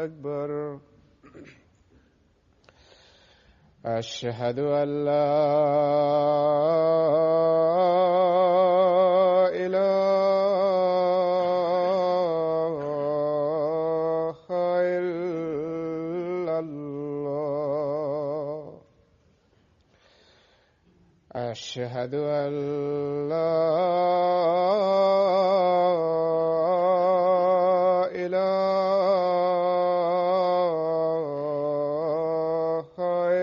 أكبر. أشهد أن لا إله إلا الله. أشهد أن لا إله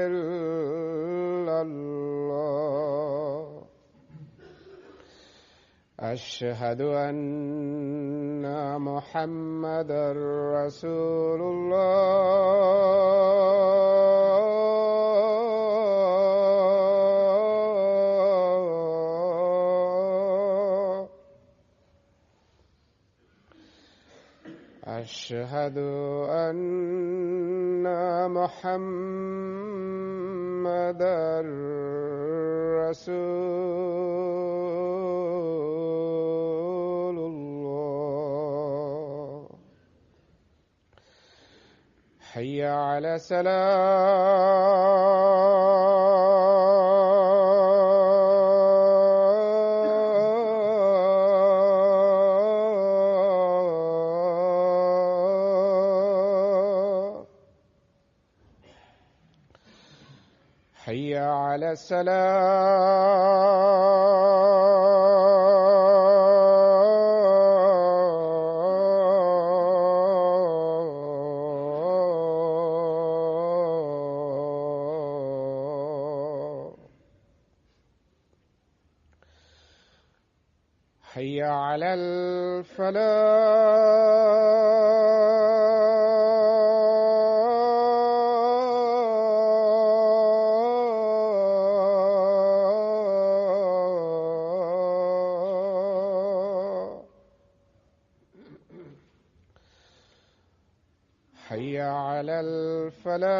إلا الله. أشهد أن محمدًا رسول الله. أشهد أن محمدًا رسول الله. حي على الصلاة. حي على السلام. حي على الفلاح. حي على الفلاح.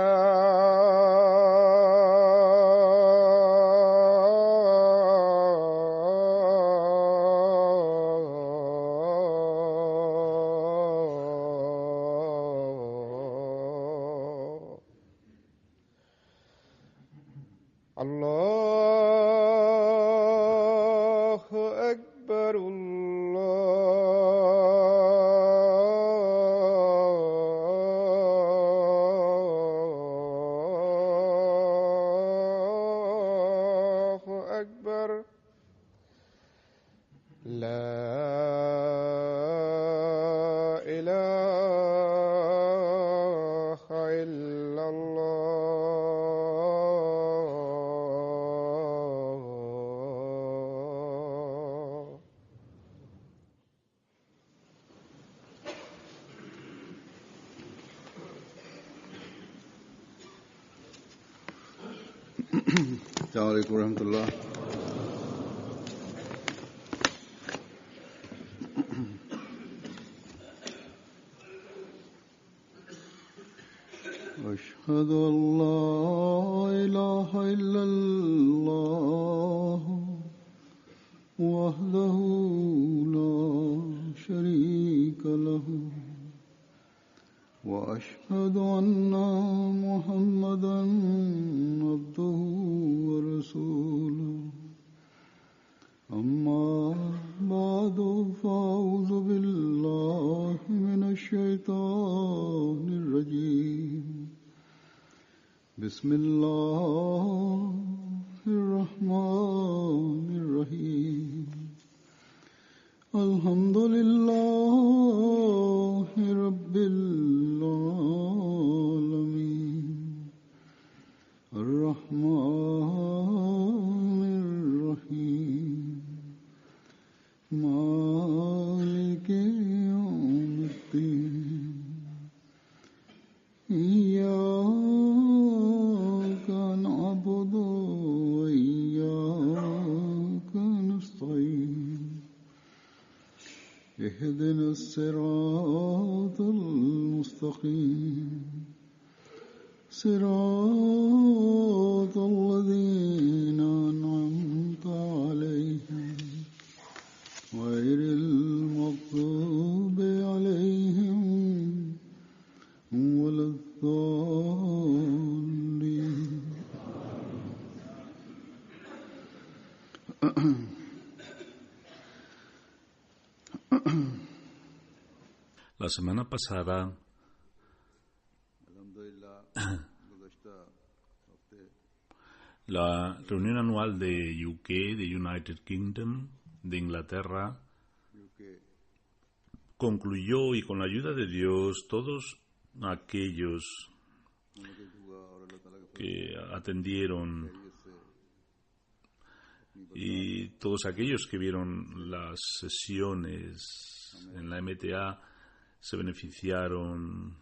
الله أكبر. الله أكبر. لا إله إلا الله. السلام عليكم ورحمة الله. أشهد أن لا إله إلا الله وحده لا شريك له وأشهد أن محمدًا عبده ورسوله. أما بعد فأعوذ بالله من الشيطان الرجيم. بسم الله الرحمن الرحيم. الحمد لله رب العالمين. الرحمن الرحيم. مالك يوم الدين. إياك نعبد وإياك نستعين. اهدنا الصراط المستقيم. صراط الذين La semana pasada अल्हम्दुलिल्लाह गुज़श्ता हफ्ते la reunión anual de UK, de United Kingdom, de Inglaterra, UK concluyó, y con la ayuda de Dios, todos aquellos मुनक़िद हुआ और अल्लाह ताला के que atendieron फज़ल से y todos aquellos que vieron las sesiones en la MTA se beneficiaron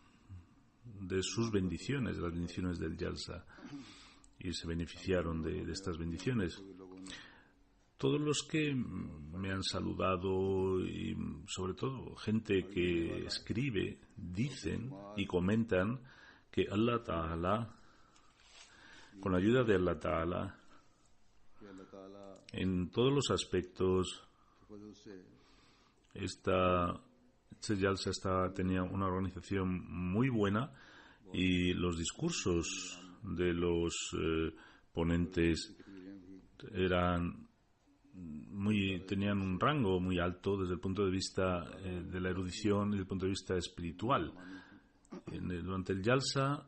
de sus bendiciones, de las bendiciones del Jalsa, y se beneficiaron de estas bendiciones. Todos los que me han saludado, y sobre todo gente que escribe, dicen y comentan que Allah Ta'ala, con la ayuda de Allah Ta'ala, कि अल्लाह ताला en todos los aspectos, के फज़ल से este Jalsa tenía una organización muy buena, y los discursos de los ponentes tenían un rango muy alto desde el punto de vista de la erudición y desde el punto de vista espiritual. Durante el Jalsa,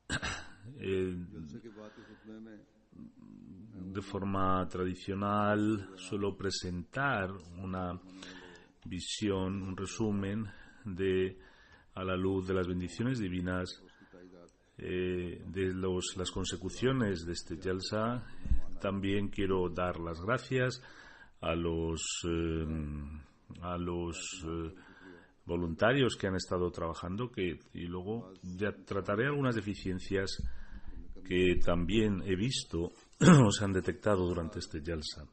जलसे के बाद के खुतबे में de forma tradicional, suelo presentar una visión, un resumen a la luz de las bendiciones divinas, de las consecuciones de este Jalsa. También quiero dar las gracias a los voluntarios que han estado trabajando, y luego ya trataré algunas deficiencias que también he visto o se han detectado durante este Jalsa.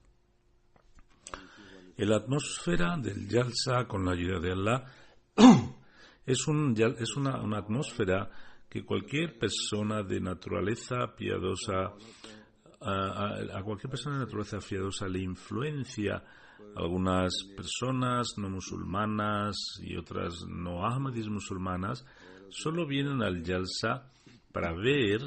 La atmósfera del Jalsa, con la ayuda de Allah, es una atmósfera que cualquier persona de naturaleza piadosa, a cualquier persona de naturaleza piadosa le influencia. Algunas personas no musulmanas y otras no ahmadis musulmanas solo vienen al Jalsa para ver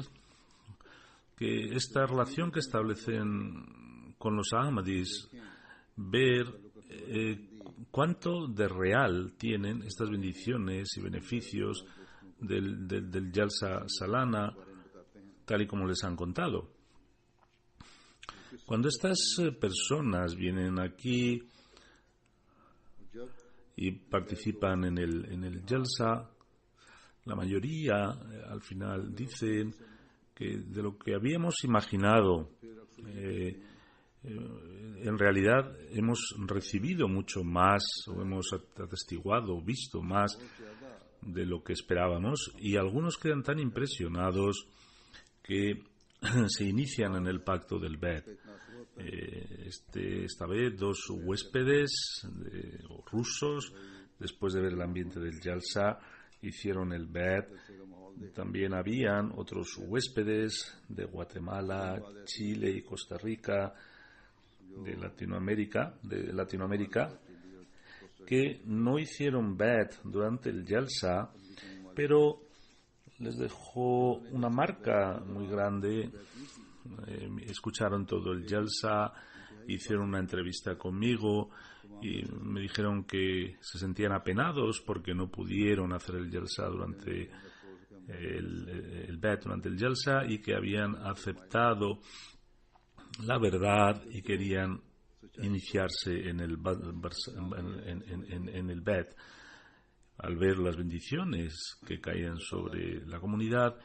que esta relación que establecen con los ahmadis, ver cuánto de real tienen estas bendiciones y beneficios del Jalsa Salana, tal y como les han contado. Cuando estas personas vienen aquí y participan en el Jalsa, la mayoría al final dicen que de lo que habíamos imaginado, en realidad hemos recibido mucho más, o hemos atestiguado, visto más de lo que esperábamos, y algunos quedan tan impresionados que se inician en el pacto del Bet. Esta vez 2 huéspedes rusos, después de ver el ambiente del Jalsa, hicieron el Bet. También habían otros huéspedes de Guatemala, Chile y Costa Rica, de Latinoamérica, que no hicieron Bet durante el Jalsa, pero les dejó una marca muy grande. Escucharon todo el Jalsa, hicieron una entrevista conmigo y me dijeron que se sentían apenados porque no pudieron hacer el Jalsa durante el Bet, durante el Jalsa, y que habían aceptado la verdad y querían iniciarse en el Bet. Al ver las bendiciones que caían sobre la comunidad,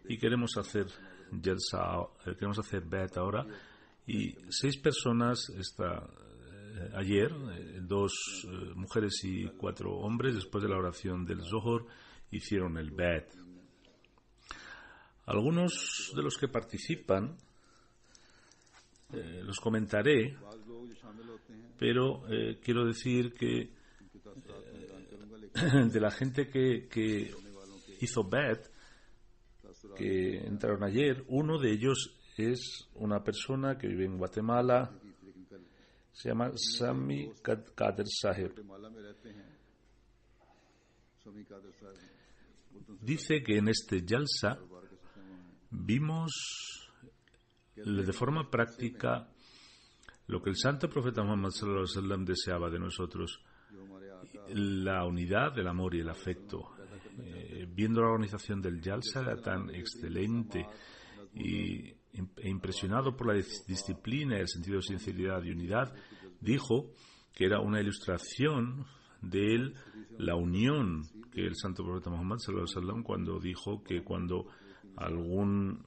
y queremos hacer Bet ahora, y 6 personas ayer, 2 mujeres y 4 hombres, después de la oración del Zohor, hicieron el Bet. Algunos de los que participan los comentaré, pero quiero decir que de la gente que hizo Bet, que entraron ayer, uno de ellos es una persona que vive en Guatemala, se llama Sami Kader Saheb. Dice que en este Jalsa vimos de forma práctica lo que el santo profeta Muhammad sallallahu alaihi wasallam deseaba de nosotros, जो हमारे आका la unidad, el amor y el afecto. Viendo la organización del Jalsa era tan excelente e impresionado por la disciplina, el sentido de sinceridad y unidad, dijo que era una ilustración de la unión que el santo profeta Muhammad sallallahu alaihi wasallam, cuando dijo que cuando alguna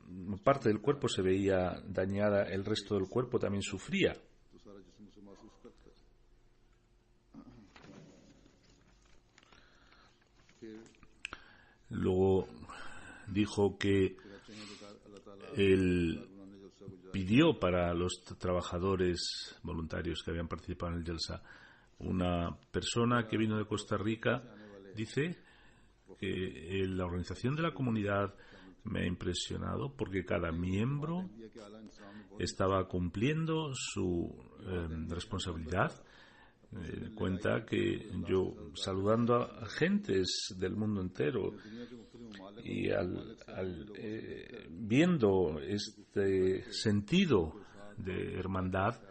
parte del cuerpo se veía dañada, el resto del cuerpo también sufría. तो सारा जिस्म उसे महसूस करता है। फिर Luego dijo que कहते हैं कि अल्लाह ताला él उन्होंने जो सब pidió para los trabajadores voluntarios que habían participado en el Jalsa, una persona que vino de Costa Rica dice que la organización de la comunidad me ha impresionado porque cada miembro किया कि आला इंसान में बहुत estaba cumpliendo su responsabilidad. Cuenta que yo, saludando a gentes del mundo entero दुनिया के मुख्तलिफ ममालिक y viendo este sentido de hermandad,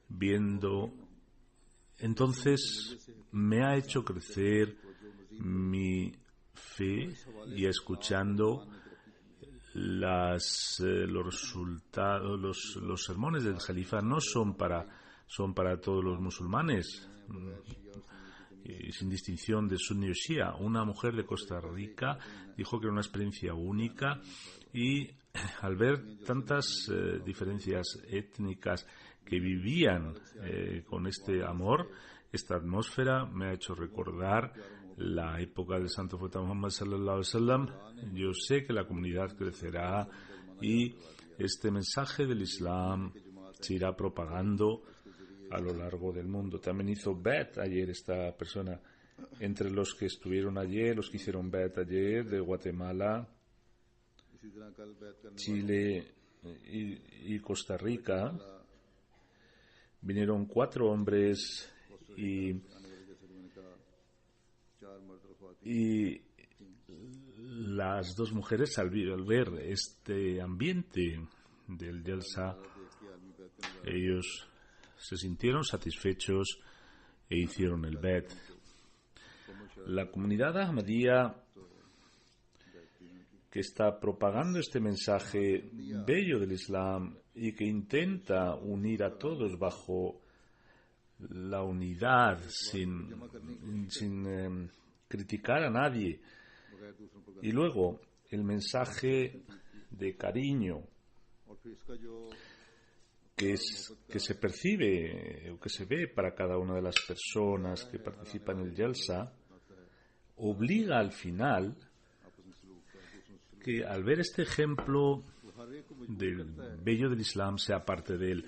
viendo, entonces me ha hecho crecer mi fe, y escuchando los resultados, los sermones del Jalifa son para todos los musulmanes, y sin distinción de sunni o shia. Una mujer de Costa Rica dijo que era una experiencia única, y al ver tantas diferencias étnicas que vivían con este amor, esta atmósfera me ha hecho recordar la época del santo profeta Muhammad sallallahu alaihi wasallam. Yo sé que la comunidad crecerá y este mensaje del Islam se irá propagando a lo largo del mundo. También hizo Bet ayer esta persona. Entre los que estuvieron ayer, los que hicieron Bet ayer, de Guatemala, इसी तरह कल बैत करने Chile y Costa Rica, vinieron 4 hombres y आने वाले, जैसे कि मैंने कहा, 4 मर्द और ख्वातीन y las 2 mujeres, al ver este ambiente del Jalsa, देख के आदमी बैत करने ellos se sintieron satisfechos e hicieron el Bet. La comunidad Ahmadía, que está propagando este mensaje bello del Islam y que intenta unir a todos bajo la unidad, sin criticar a nadie, बगैर दूसरों पर y luego el mensaje de cariño और फिर इसका जो que se percibe o que se ve para cada una de las personas que participan en el Jalsa, obliga al final que al ver este ejemplo del bello del Islam sea parte de él,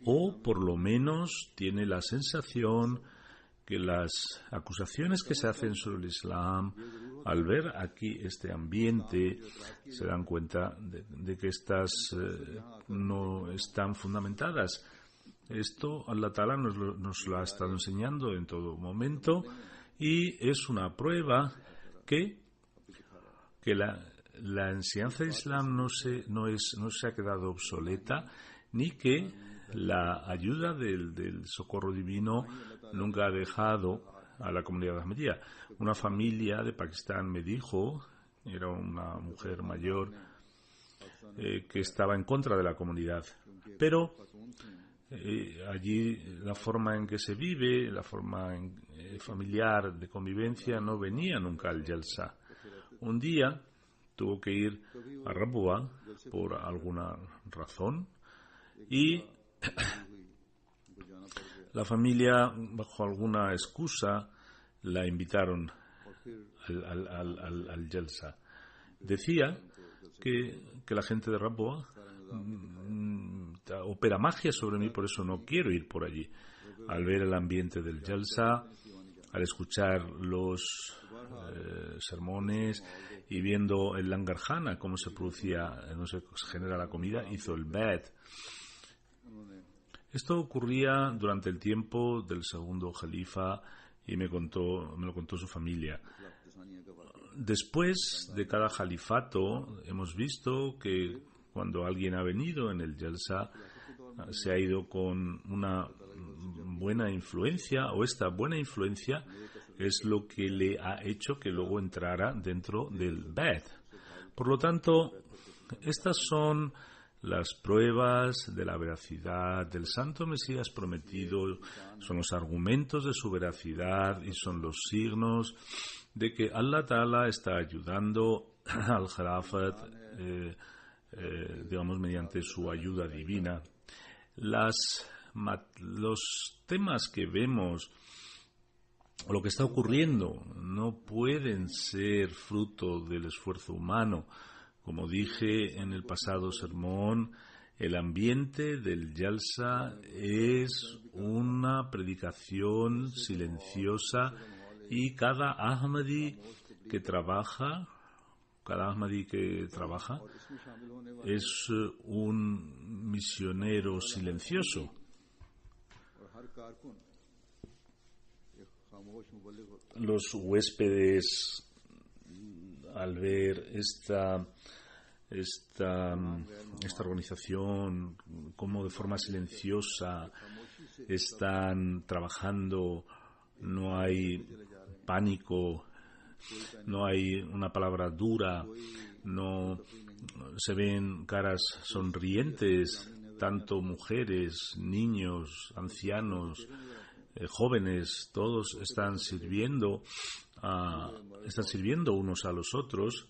o por lo menos tiene la sensación que las acusaciones que se hacen sobre el Islam, al ver aquí este ambiente, se dan cuenta de que estas no están fundamentadas. Esto Allah Ta'ala nos lo ha estado enseñando en todo momento, y es una prueba que la enseñanza del Islam no se ha quedado obsoleta, ni que la ayuda del socorro divino nunca ha dejado a la comunidad ahmadía. Una familia de Pakistán me dijo, era una mujer mayor, que estaba en contra de la comunidad, pero allí la forma en que se vive, la forma familiar de convivencia, no venía nunca al Jalsa. Un día tuvo que ir a Rabua por alguna razón, y la familia, bajo alguna excusa, la invitaron al Jalsa. Decía que la gente de Rabua opera magia sobre mí, por eso no quiero ir por allí. Al ver el ambiente del Jalsa, al escuchar los sermones y viendo el langarjana, cómo se producía, no se genera la comida, hizo el Bet. Esto ocurría durante el tiempo del segundo Jalifa, y me lo contó su familia. Después de cada jalifato hemos visto que cuando alguien ha venido en el Jalsa, se ha ido con una buena influencia, o esta buena influencia es lo que le ha hecho que luego entrara dentro del Beth. Por lo tanto, estas son las pruebas de la veracidad del Santo Mesías prometido, son los argumentos de su veracidad y son los signos de que Allah Ta'ala está ayudando al Khalafat, digamos, mediante su ayuda divina. Los temas que vemos, o lo que está ocurriendo, no pueden ser fruto del esfuerzo humano. Como dije en el pasado sermón, el ambiente del Jalsa es una predicación silenciosa y cada Ahmadi que trabaja es un misionero silencioso. Los huéspedes, al ver esta organización, cómo de forma silenciosa están trabajando, no hay pánico, no hay una palabra dura, no se ven caras sonrientes, tanto mujeres, niños, ancianos, jóvenes, todos están sirviendo unos a los otros.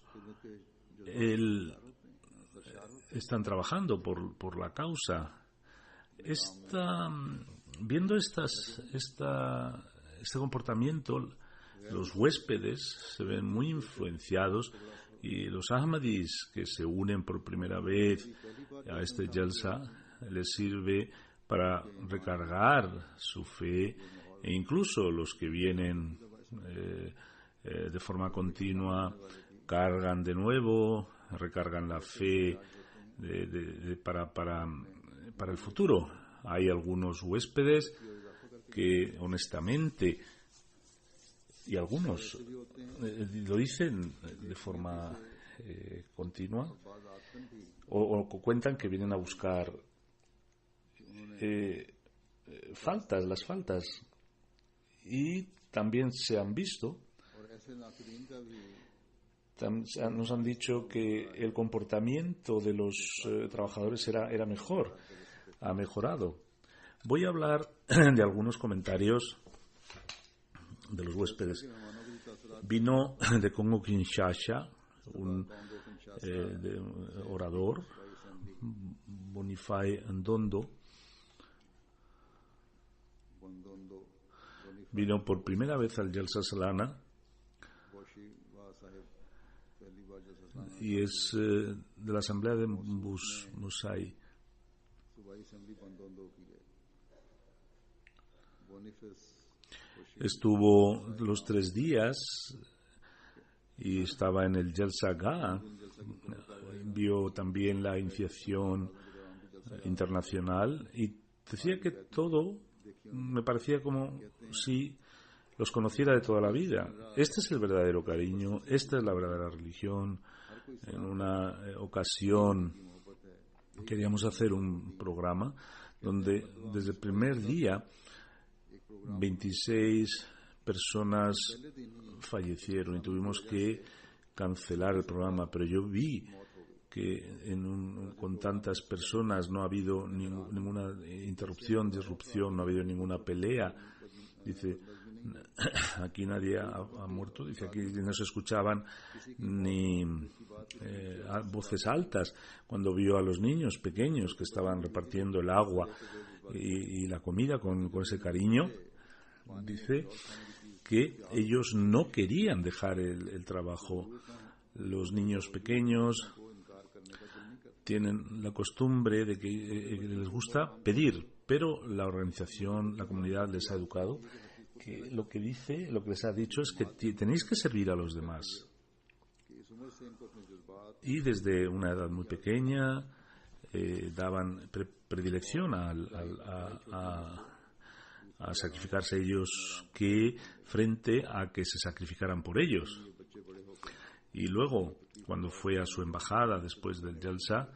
Están trabajando por la causa. Viendo este comportamiento, los huéspedes se ven muy influenciados, y los Ahmadis que se unen por primera vez a este Jalsa les sirve para recargar su fe, e incluso los que vienen de forma continua cargan de nuevo, recargan la fe para el futuro. Hay algunos huéspedes que honestamente, y algunos lo dicen de forma continua, o cuentan que vienen a buscar las faltas, y también se han visto, nos han dicho que el comportamiento de los trabajadores era mejor, ha mejorado. Voy a hablar de algunos comentarios de los huéspedes. Vino de Congo Kinshasa un orador, Bonifay Ndondo. Vino por primera vez al Jalsa Salana y es de la asamblea de Musai. Estuvo los 3 días y estaba en el Jalsa Gah. Vio también la iniciación internacional y decía que todo me parecía como si los conociera de toda la vida. Este es el verdadero cariño, esta es la verdadera religión. En una ocasión queríamos hacer un programa donde desde el primer día 26 personas fallecieron y tuvimos que cancelar el programa, pero yo vi que con tantas personas no ha habido ninguna interrupción, disrupción, no ha habido ninguna pelea. Dice, aquí nadie ha muerto, dice, aquí no se escuchaban ni voces altas. Cuando vio a los niños pequeños que estaban repartiendo el agua y la comida con ese cariño, dice que ellos no querían dejar el trabajo. Los niños pequeños tienen la costumbre de que les gusta pedir, pero la organización, la comunidad les ha educado que lo que les ha dicho es que tenéis que servir a los demás. Y desde una edad muy pequeña daban predilección a sacrificarse ellos que frente a que se sacrificaran por ellos. Y luego, cuando fue a su embajada después del Jalsa,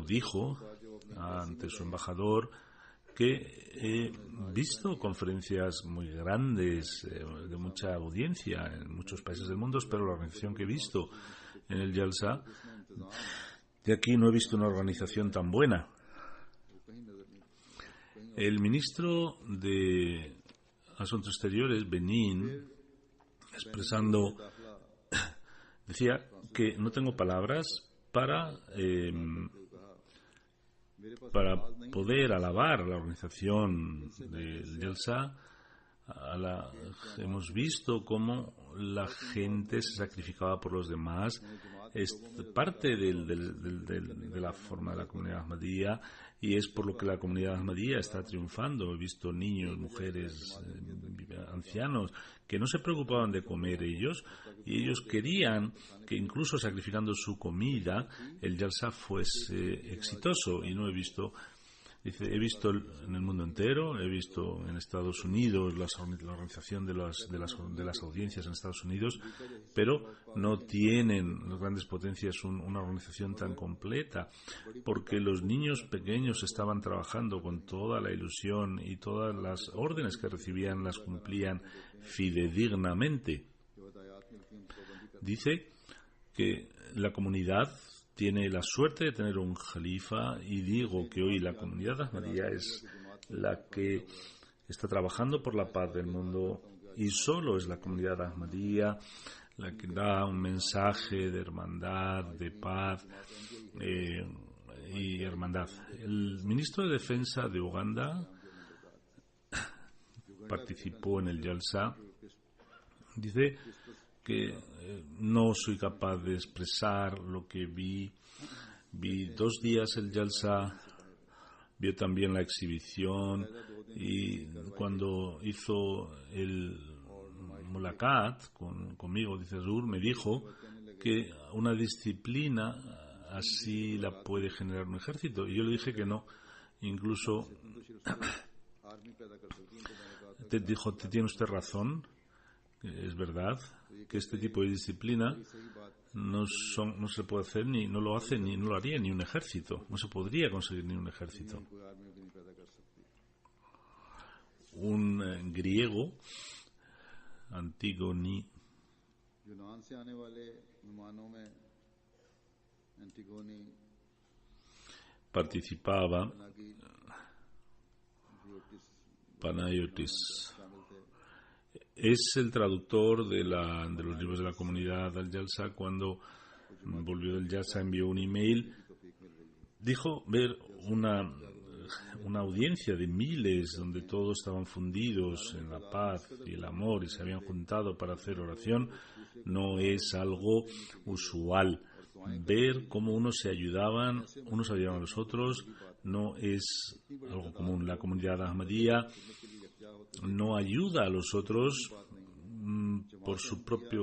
dijo ante su embajador que he visto conferencias muy grandes, de mucha audiencia en muchos países del mundo, pero la organización que he visto en el Jalsa, de aquí no he visto una organización tan buena. El ministro de Asuntos Exteriores, Benín, expresando, decía que no tengo palabras para poder alabar a la organización del Jalsa. Hemos visto cómo la gente se sacrificaba por los demás. Es parte de la forma de la comunidad Ahmadía, y es por lo que la comunidad Ahmadía está triunfando. He visto niños, mujeres, ancianos que no se preocupaban de comer ellos, y ellos querían que incluso sacrificando su comida el Jalsa fuese exitoso. Y no he visto, dice, he visto en el mundo entero, he visto en Estados Unidos la organización de las audiencias en Estados Unidos, pero no tienen las grandes potencias una organización tan completa, porque los niños pequeños estaban trabajando con toda la ilusión y todas las órdenes que recibían las cumplían fidedignamente. Dice que la comunidad tiene la suerte de tener un califa, y digo que hoy la comunidad Ahmadía es la que está trabajando por la paz del mundo, y solo es la comunidad Ahmadía la que da un mensaje de hermandad, de paz y hermandad. El ministro de Defensa de Uganda participó en el Jalsa. Dice que no soy capaz de expresar lo que vi. Vi 2 días el Jalsa, vio también la exhibición, y cuando hizo el mulakat conmigo, dice Zur, me dijo que una disciplina así la puede generar un ejército. Y yo le dije que no. Incluso te dijo, tiene usted razón, es verdad que este tipo de disciplina no se puede hacer, ni no lo hace, ni no lo haría ni un ejército. No se podría conseguir ni un ejército. Un griego, Antígone, participaba, Panayotis. Es el traductor de los libros de la comunidad al Jalsa. Cuando volvió del Jalsa envió un email. Dijo ver una audiencia de miles donde todos estaban fundidos en la paz y el amor y se habían juntado para hacer oración. No es algo usual. Ver cómo unos ayudaban a los otros no es algo común. La comunidad Ahmadía no ayuda a los otros por su propia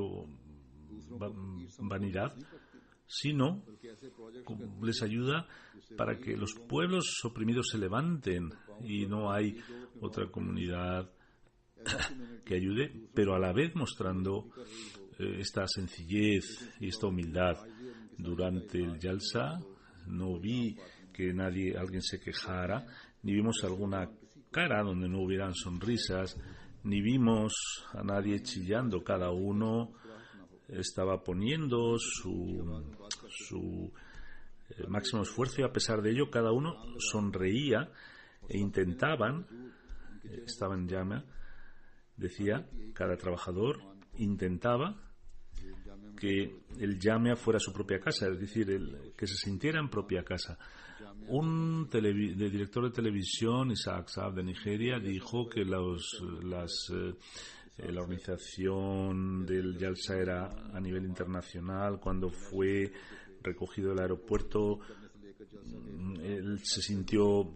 vanidad, sino les ayuda para que los pueblos oprimidos se levanten, y no hay otra comunidad que ayude, pero a la vez mostrando esta sencillez y esta humildad. Durante el Jalsa no vi que alguien se quejara, ni vimos alguna cara donde no hubieran sonrisas, ni vimos a nadie chillando. Cada uno estaba poniendo su máximo esfuerzo, y a pesar de ello cada uno sonreía e intentaban, estaba en llama, decía, cada trabajador intentaba que el Jamia fuera su propia casa, es decir, que se sintiera en propia casa. Un director de televisión, Isaac Saab de Nigeria, dijo que la organización del Jalsa era a nivel internacional. Cuando fue recogido del aeropuerto, él se sintió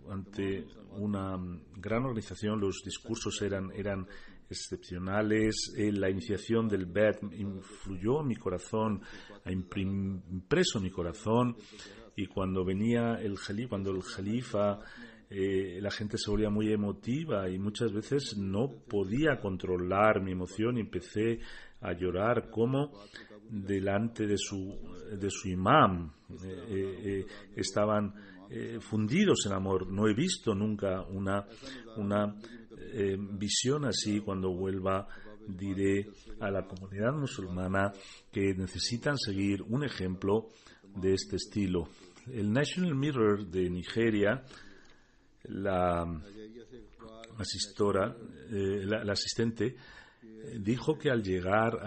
ante una gran organización. Los discursos eran excepcionales. La iniciación del BED influyó en mi corazón, ha impreso mi corazón. Y cuando venía el Jalifa, la gente se volvía muy emotiva, y muchas veces no podía controlar mi emoción y empecé a llorar como delante de su imam estaban fundidos en amor. No he visto nunca una visión así. Cuando vuelva diré a la comunidad musulmana que necesitan seguir un ejemplo de este estilo. El National Mirror de Nigeria, la asistente, dijo que al llegar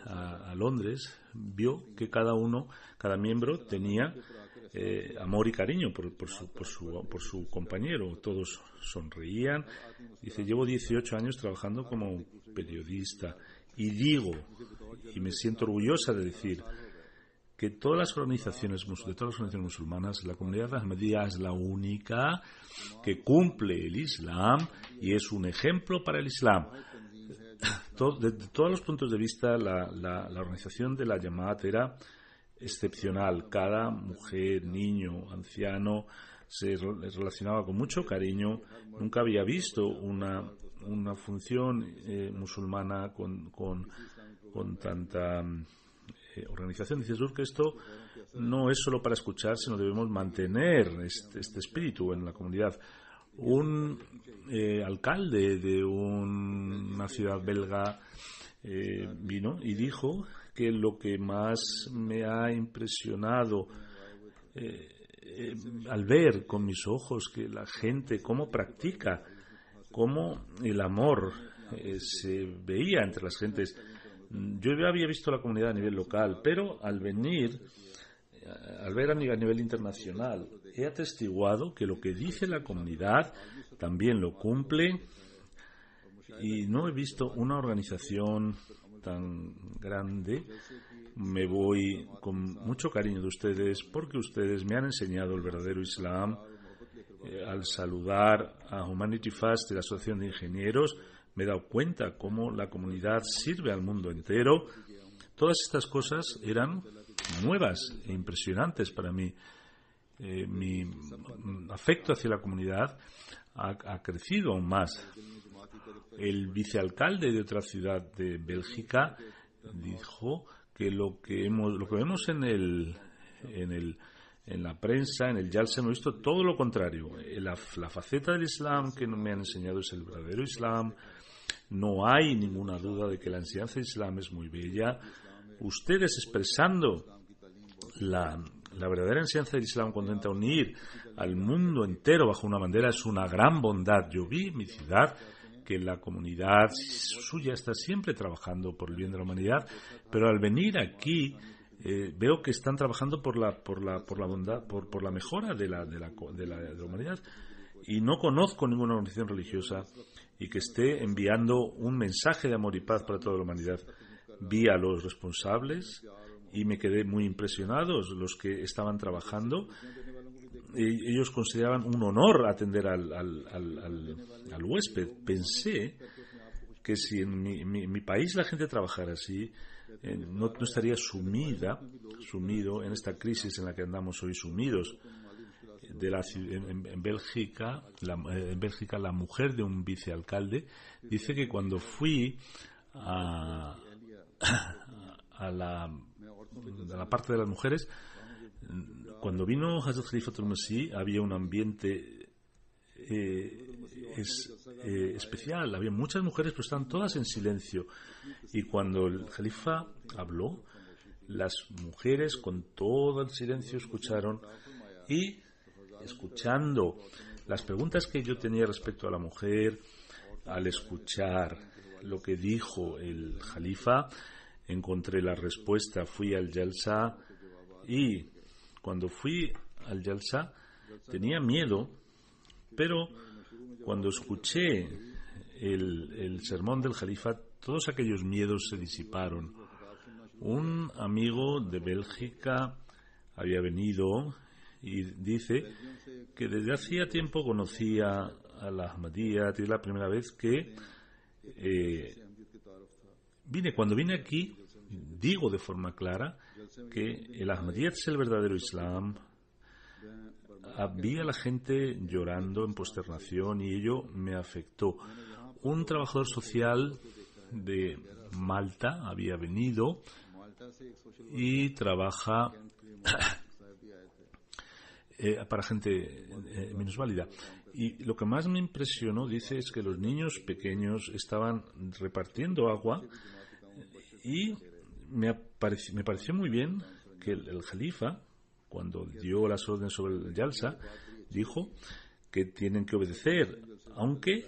a Londres vio que cada miembro tenía amor y cariño por su compañero. Todos sonreían. Dice, llevo 18 años trabajando como periodista y digo, y me siento orgullosa de decir, que de todas las organizaciones musulmanas, la comunidad ahmadía es la única que cumple el Islam y es un ejemplo para el Islam. Desde todos los puntos de vista, la organización de la Jamaat era excepcional. Cada mujer, niño, anciano se relacionaba con mucho cariño. Nunca había visto una función musulmana con tanta organización. Dice Sur que esto no es solo para escuchar, sino debemos mantener este espíritu en la comunidad. Un alcalde de una ciudad belga vino y dijo que lo que más me ha impresionado al ver con mis ojos que la gente cómo practica, cómo el amor se veía entre las gentes. Yo había visto la comunidad a nivel local, pero al ver a nivel internacional, he atestiguado que lo que dice la comunidad también lo cumple, y no he visto una organización tan grande. Me voy con mucho cariño de ustedes porque ustedes me han enseñado el verdadero Islam. Al saludar a Humanity Fast de la Asociación de Ingenieros, me he dado cuenta cómo la comunidad sirve al mundo entero. Todas estas cosas eran nuevas e impresionantes para mí. Mi afecto hacia la comunidad ha crecido aún más. El vicealcalde de otra ciudad de Bélgica dijo que lo que vemos en la prensa, en el Jalsa, hemos visto todo lo contrario. La faceta del Islam que me han enseñado es el verdadero Islam. No hay ninguna duda de que la enseñanza del Islam es muy bella. Ustedes expresando la verdadera enseñanza del Islam cuando intenta unir al mundo entero bajo una bandera es una gran bondad. Yo vi en mi ciudad que la comunidad suya está siempre trabajando por el bien de la humanidad, pero al venir aquí veo que están trabajando por la bondad, por la mejora de la humanidad, y no conozco ninguna organización religiosa y que esté enviando un mensaje de amor y paz para toda la humanidad. Vi a los responsables y me quedé muy impresionados. Los que estaban trabajando, ellos consideraban un honor atender al huésped. Pensé que si en mi país la gente trabajara así, no estaría sumido en esta crisis en la que andamos hoy sumidos. En Bélgica, la mujer de un vicealcalde dice que cuando fui a la parte de las mujeres, cuando vino Hazrat Khalifatul Masih, había un ambiente especial. Había muchas mujeres, pero estaban todas en silencio. Y cuando el Khalifa habló, las mujeres con todo el silencio escucharon, y escuchando las preguntas que yo tenía respecto a la mujer, al escuchar lo que dijo el Khalifa, encontré la respuesta. Fui al Jalsa, y cuando fui al Jalsa tenía miedo, pero cuando escuché el sermón del Khalifa, todos aquellos miedos se disiparon. Un amigo de Bélgica había venido y dice que desde hacía tiempo conocía a la Ahmadiyya, y es la primera vez que cuando vine aquí, digo de forma clara que el Ahmadiyya es el verdadero Islam. Había la gente llorando en posternación y ello me afectó. Un trabajador social de Malta había venido y trabaja para gente minusválida. Y lo que más me impresionó, dice, es que los niños pequeños estaban repartiendo agua y me pareció muy bien que el Jalifa, cuando dio las órdenes sobre el Jalsa, dijo que tienen que obedecer, aunque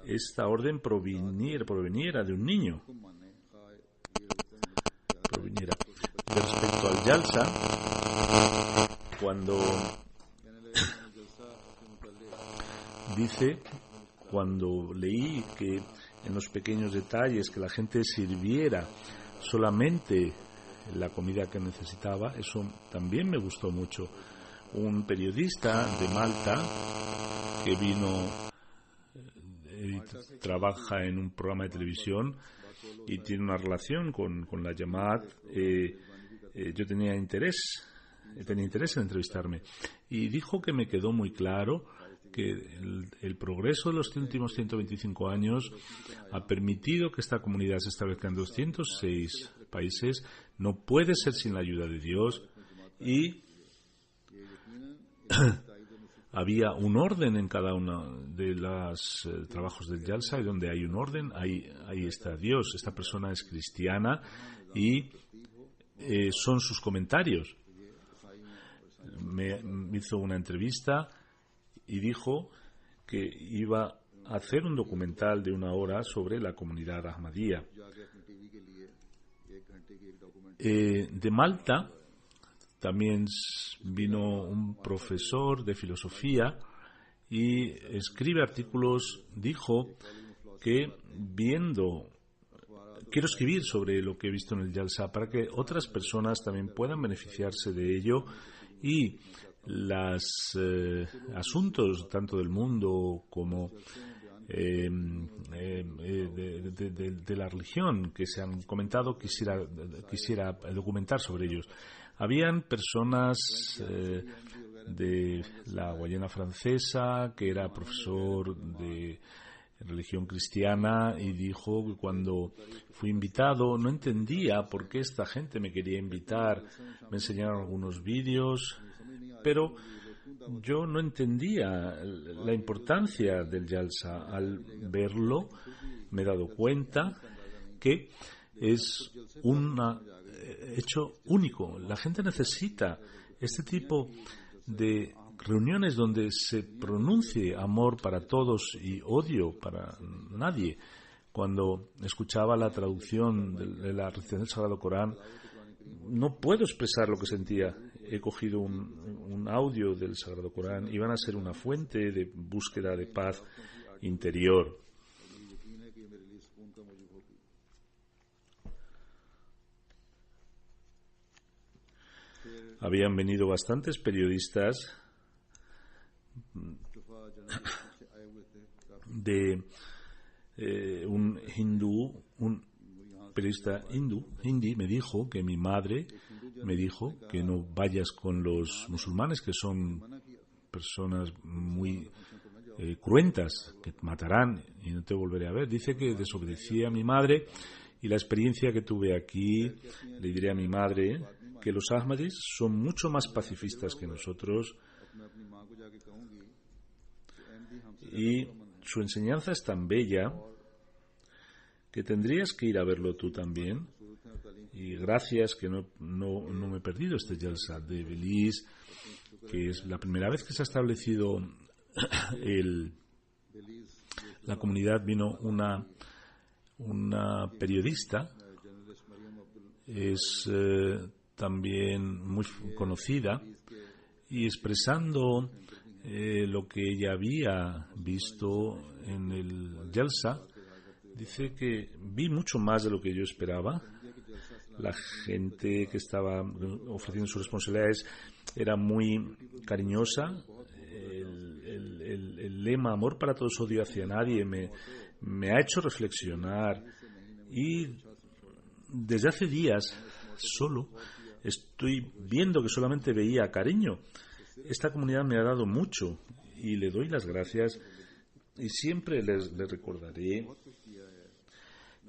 esta orden proveniera de un niño. De respecto al Jalsa, cuando dice, cuando leí que en los pequeños detalles que la gente sirviera solamente la comida que necesitaba, eso también me gustó mucho. Un periodista de Malta que vino, trabaja en un programa de televisión y tiene una relación con la Jamaat. Yo tenía interés en entrevistarme y dijo que me quedó muy claro que el progreso de los últimos 125 años ha permitido que esta comunidad se establezca en 206 países. No puede ser sin la ayuda de Dios, y había un orden en cada uno de los trabajos del Jalsa, y donde hay un orden, ahí está Dios. Esta persona es cristiana y son sus comentarios. Me hizo una entrevista y dijo que iba a hacer un documental de 1 hora sobre la comunidad Ahmadía. De Malta también vino un profesor de filosofía y escribe artículos. Dijo que quiero escribir sobre lo que he visto en el Jalsa para que otras personas también puedan beneficiarse de ello, y los asuntos tanto del mundo como de la religión que se han comentado, quisiera documentar sobre ellos. Habían personas de la Guayana Francesa, que era profesor de religión cristiana, y dijo que cuando fui invitado no entendía por qué esta gente me quería invitar. Me enseñaron algunos vídeos, pero yo no entendía la importancia del Jalsa. Al verlo me he dado cuenta que es un hecho único. La gente necesita este tipo de reuniones donde se pronuncie amor para todos y odio para nadie. Cuando escuchaba la traducción de la recitación del Sagrado Corán, no puedo expresar lo que sentía. He cogido un audio del Sagrado Corán y van a ser una fuente de búsqueda de paz interior. Habían venido bastantes periodistas de un periodista hindi me dijo que mi madre me dijo que no vayas con los musulmanes, que son personas muy cruentas, que te matarán y no te volveré a ver. Dice que desobedecí a mi madre, y la experiencia que tuve aquí, le diré a mi madre que los Ahmadis son mucho más pacifistas que nosotros, y su enseñanza es tan bella que tendrías que ir a verlo tú también. Y gracias que no me he perdido este Jalsa de Belice, que es la primera vez que se ha establecido la comunidad. Vino una periodista, es también muy conocida, y expresando lo que ella había visto en el Jalsa, dice que vi mucho más de lo que yo esperaba. La gente que estaba ofreciendo sus responsabilidades era muy cariñosa. El lema amor para todos, odio hacia nadie me ha hecho reflexionar, y desde hace días solo estoy viendo que solamente veía cariño. Esta comunidad me ha dado mucho y le doy las gracias, y siempre les recordaré.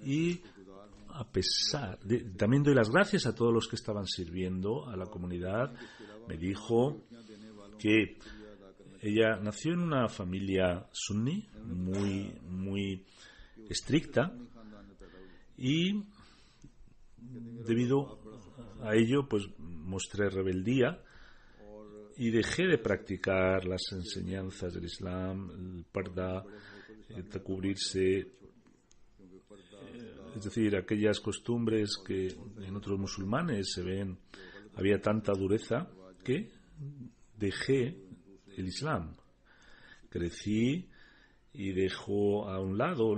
Y también doy las gracias a todos los que estaban sirviendo a la comunidad. Me dijo que ella nació en una familia suní muy estricta, y debido a ello pues mostré rebeldía y dejé de practicar las enseñanzas del Islam, el parda, de cubrirse, es decir, aquellas costumbres que en otros musulmanes se ven. Había tanta dureza que dejé el Islam. Crecí y dejo a un lado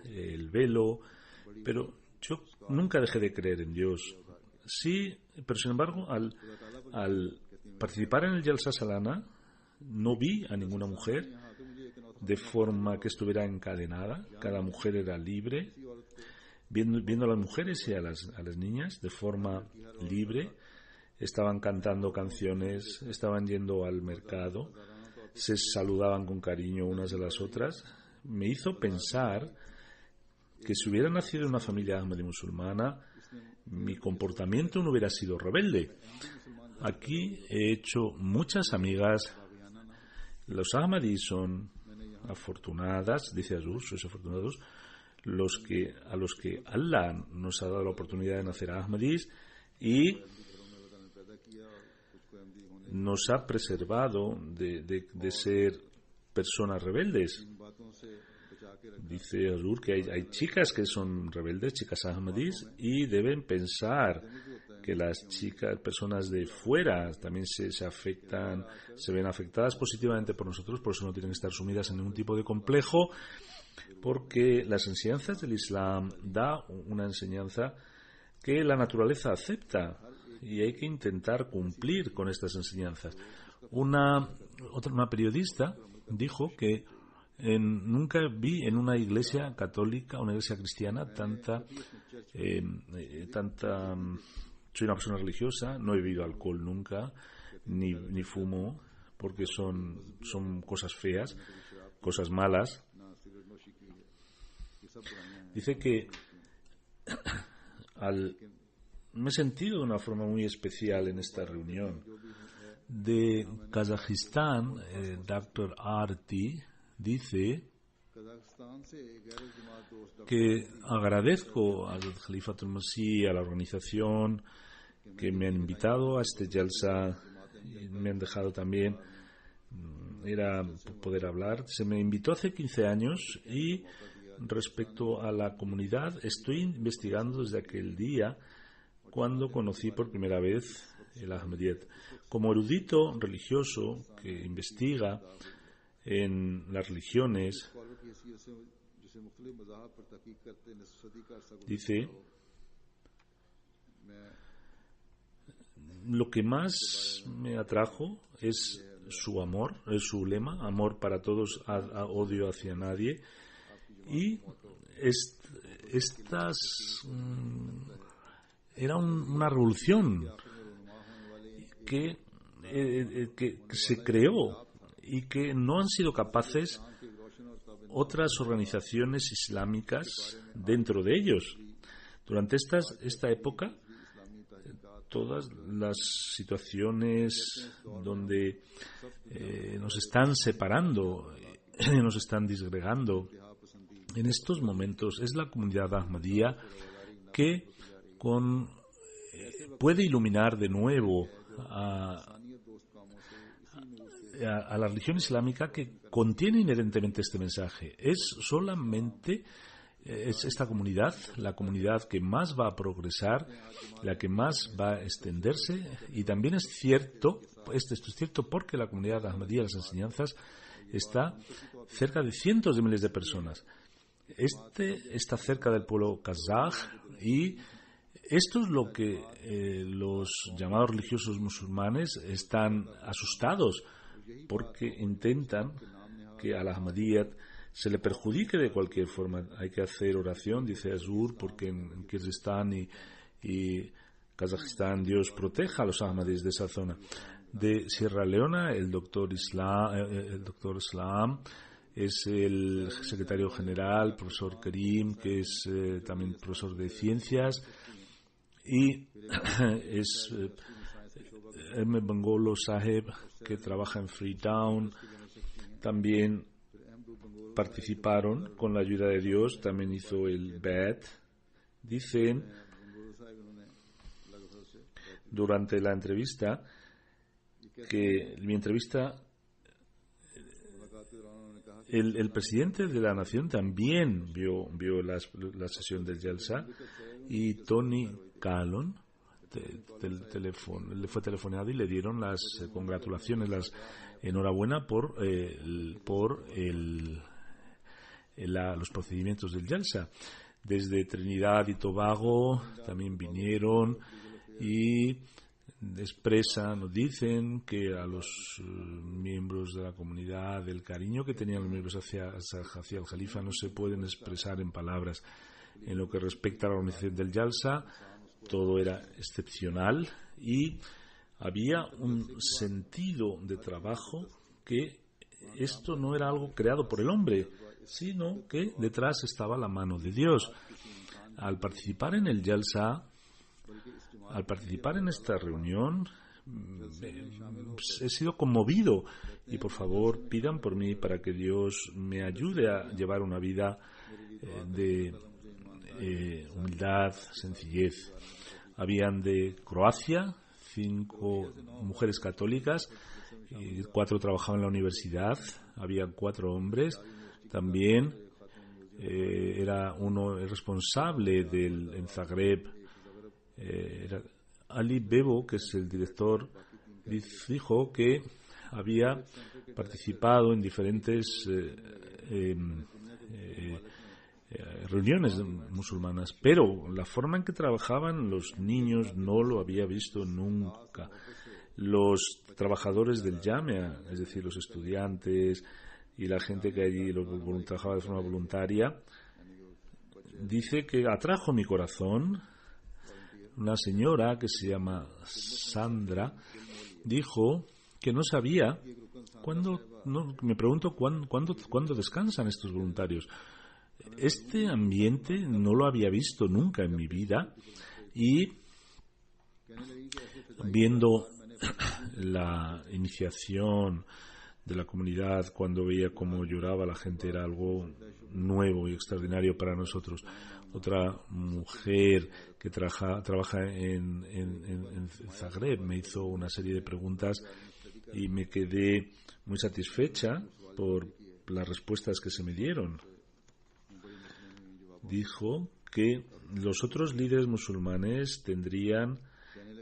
el velo, pero yo nunca dejé de creer en Dios. Sí, pero sin embargo, al participar en el Jalsa Salana, no vi a ninguna mujer de forma que estuviera encadenada. Cada mujer era libre, viendo a las mujeres y a las niñas de forma libre. Estaban cantando canciones, estaban yendo al mercado, se saludaban con cariño unas de las otras. Me hizo pensar que si hubiera nacido en una familia ahmadí musulmana, mi comportamiento no hubiera sido rebelde. Aquí he hecho muchas amigas. Los ahmadís son afortunadas, dice Azur, sois afortunados, a los que Allah nos ha dado la oportunidad de nacer ahmadís y nos ha preservado de ser personas rebeldes. Dice Azur que hay chicas que son rebeldes, chicas ahmadís, y deben pensar que las chicas, personas de fuera, también se afectan, se ven afectadas positivamente por nosotros, por eso no tienen que estar sumidas en ningún tipo de complejo, porque las enseñanzas del Islam da una enseñanza que la naturaleza acepta y hay que intentar cumplir con estas enseñanzas. Una periodista dijo que nunca vi en una iglesia católica, una iglesia cristiana, soy una persona religiosa, no he bebido alcohol nunca, ni fumo, porque son cosas feas, cosas malas. Dice que me he sentido de una forma muy especial en esta reunión. De Kazajistán, Dr. Arti dice que agradezco al Khalifatul Masih, a la organización, que me han invitado a este Jalsa, y me han dejado también poder hablar. Se me invitó hace 15 años y respecto a la comunidad estoy investigando desde aquel día cuando conocí por primera vez el Ahmadiyyat. Como erudito religioso que investiga en las religiones, dice, lo que más me atrajo es su amor, es su lema, amor para todos, odio hacia nadie, y era una revolución que se creó y que no han sido capaces otras organizaciones islámicas dentro de ellos. Durante esta época, todas las situaciones donde nos están separando, nos están disgregando, en estos momentos es la comunidad ahmadía que puede iluminar de nuevo a la religión islámica, que contiene inherentemente este mensaje. Es esta comunidad, la comunidad que más va a progresar, la que más va a extenderse, y también es cierto, esto es cierto porque la comunidad ahmadía, las enseñanzas, está cerca de cientos de miles de personas. Está cerca del pueblo kazaj, y esto es lo que los llamados religiosos musulmanes están asustados, porque intentan que al Ahmadiyyat se le perjudique de cualquier forma. Hay que hacer oración, dice Azur, porque en Kirguistán y Kazajistán Dios proteja a los Ahmadis de esa zona. De Sierra Leona, el doctor Islam es el secretario general, profesor Karim, que es también profesor de ciencias, y es M. Bangolo Saheb, que trabaja en Freetown, también participaron con la ayuda de Dios. También hizo el BAT. Dicen durante la entrevista que mi entrevista, el presidente de la nación también vio la sesión del Jalsa, y Tony Calon le fue telefonado y le dieron las congratulaciones, las enhorabuena por los procedimientos del Jalsa. Desde Trinidad y Tobago también vinieron y nos dicen que a los miembros de la comunidad, el cariño que tenían los miembros hacia el Jalifa no se pueden expresar en palabras. En lo que respecta a la organización del Jalsa, todo era excepcional y había un sentido de trabajo, que esto no era algo creado por el hombre, sino que detrás estaba la mano de Dios. Al participar en el Jalsa, al participar en esta reunión, he sido conmovido, y por favor pidan por mí para que Dios me ayude a llevar una vida de humildad, sencillez. Habían de Croacia 5 mujeres católicas, 4 trabajaban en la universidad, había 4 hombres. También era uno el responsable en Zagreb, era Ali Bebo, que es el director. Dijo que había participado en diferentes reuniones musulmanas, pero la forma en que trabajaban los niños no lo había visto nunca. Los trabajadores del Jamia, es decir, los estudiantes y la gente que allí trabajaba de forma voluntaria, dice que atrajo mi corazón. Una señora que se llama Sandra dijo que no sabía me pregunto cuándo descansan estos voluntarios. Este ambiente no lo había visto nunca en mi vida, y viendo la iniciación de la comunidad, cuando veía cómo lloraba la gente, era algo nuevo y extraordinario para nosotros. Otra mujer que trabaja en Zagreb me hizo una serie de preguntas y me quedé muy satisfecha por las respuestas que se me dieron. Dijo que los otros líderes musulmanes tendrían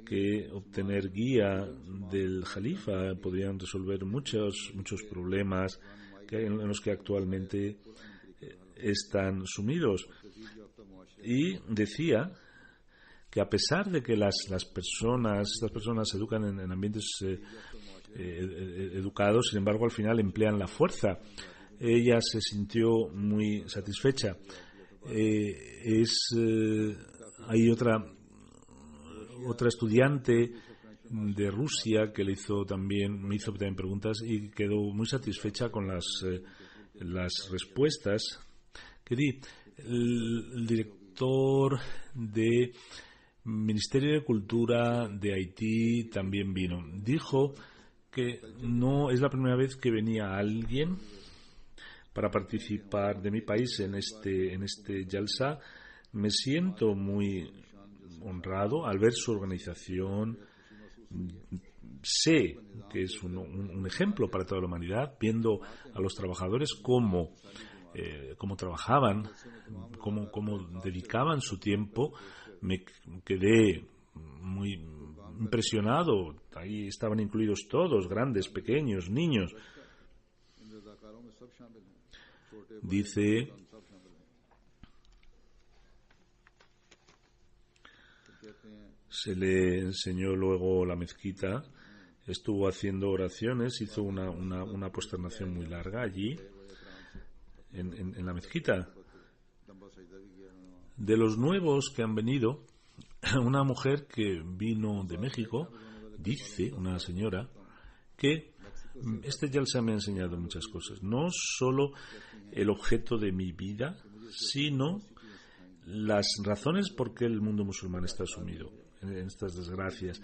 que obtener guía del Jalifa, podrían resolver muchos problemas en los que actualmente están sumidos. Y decía que a pesar de que estas personas se educan en ambientes educados, sin embargo al final emplean la fuerza. Ella se sintió muy satisfecha. Hay otra estudiante de Rusia que me hizo también preguntas y quedó muy satisfecha con las respuestas que di. El director del Ministerio de Cultura de Haití también vino. Dijo que no es la primera vez que venía alguien para participar de mi país en este Jalsa. Me siento muy honrado al ver su organización. Sé que es un ejemplo para toda la humanidad, viendo a los trabajadores cómo trabajaban, cómo dedicaban su tiempo. Me quedé muy impresionado. Ahí estaban incluidos todos, grandes, pequeños, niños. Dice se le enseñó luego la mezquita, estuvo haciendo oraciones, hizo una posternación muy larga allí en la mezquita. De los nuevos que han venido, una mujer que vino de México dice, una señora, que este Jalsa me ha enseñado muchas cosas, no solo el objeto de mi vida, sino las razones por qué el mundo musulmán está sumido en estas desgracias.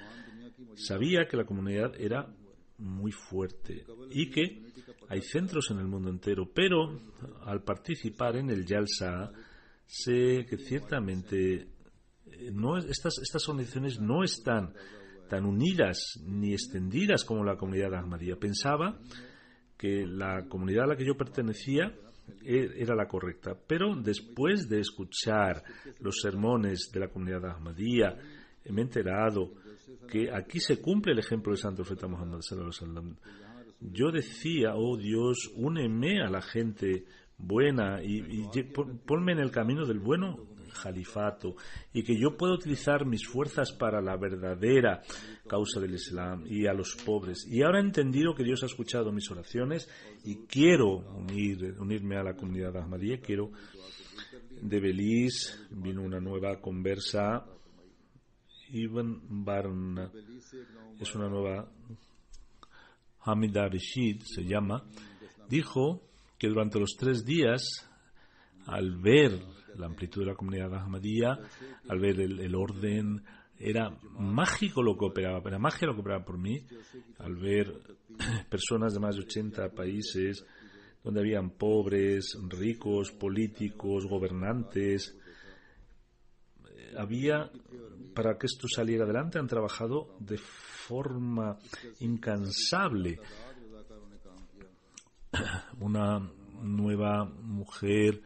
sabía que la comunidad era muy fuerte y que hay centros en el mundo entero, pero al participar en el Jalsa sé que ciertamente estas organizaciones no están tan unidas ni extendidas como la comunidad Ahmadía. Pensaba que la comunidad a la que yo pertenecía era la correcta, pero después de escuchar los sermones de la comunidad Ahmadía me he enterado que aquí se cumple el ejemplo del Santo Profeta Muhammad sallallahu alaihi wasallam. Yo decía, oh Dios, úneme a la gente buena y ponme en el camino del bueno califato, y que yo pueda utilizar mis fuerzas para la verdadera causa del Islam y a los pobres. Y ahora he entendido que Dios ha escuchado mis oraciones y quiero unirme a la comunidad Ahmadiyya. Quiero de Belice, vino una nueva conversa, Ibn Barna, es una nueva, Hamida Rashid se llama, dijo que durante los 3 días, al ver la amplitud de la comunidad Ahmadiyya, al ver el orden, era mágico lo que operaba, era magia lo que operaba por mí, al ver personas de más de 80 países, donde habían pobres, ricos, políticos, gobernantes. Para que esto saliera adelante, han trabajado de forma incansable. Una nueva mujer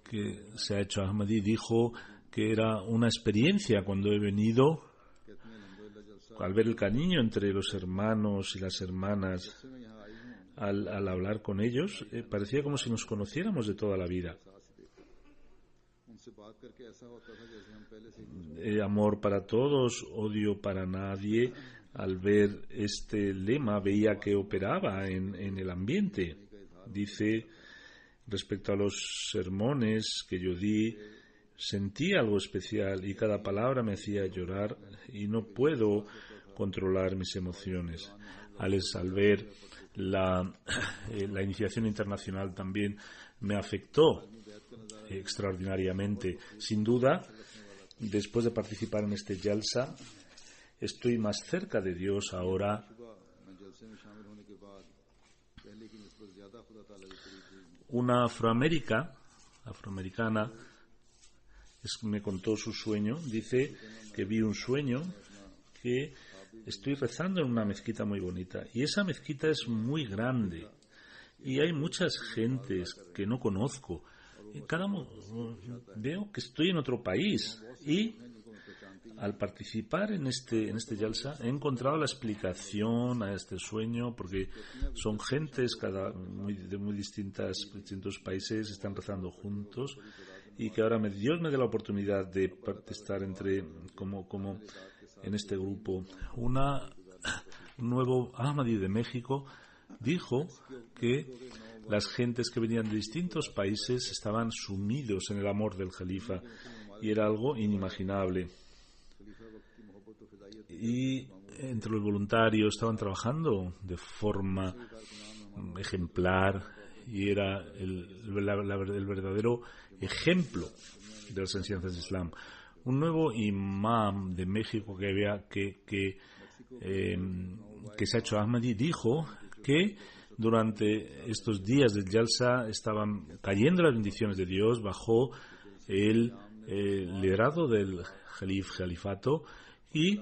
que se ha hecho Ahmadí dijo que era una experiencia cuando he venido, al ver el cariño entre los hermanos y las hermanas, al hablar con ellos, parecía como si nos conociéramos de toda la vida. Amor para todos, odio para nadie. Al ver este lema veía que operaba en el ambiente. Dice, respecto a los sermones que yo di, sentí algo especial y cada palabra me hacía llorar y no puedo controlar mis emociones. Al ver la iniciación internacional también me afectó extraordinariamente. Sin duda, después de participar en este Jalsa, estoy más cerca de Dios ahora. Una afroamericana me contó su sueño. Dice que vi un sueño que estoy rezando en una mezquita muy bonita y esa mezquita es muy grande y hay muchas gentes que no conozco. Veo que estoy en otro país y al participar en este Jalsa he encontrado la explicación a este sueño, porque son gentes de muy distintos países, están rezando juntos, y que ahora Dios me dé la oportunidad de estar como en este grupo. Un nuevo Ahmadi de México dijo que las gentes que venían de distintos países estaban sumidos en el amor del Jalifa y era algo inimaginable. Y entre los voluntarios estaban trabajando de forma ejemplar y era el verdadero ejemplo de las enseñanzas del Islam. Un nuevo imam de México que se ha hecho Ahmadi dijo que durante estos días del Jalsa estaban cayendo las bendiciones de Dios bajo el liderazgo del califato y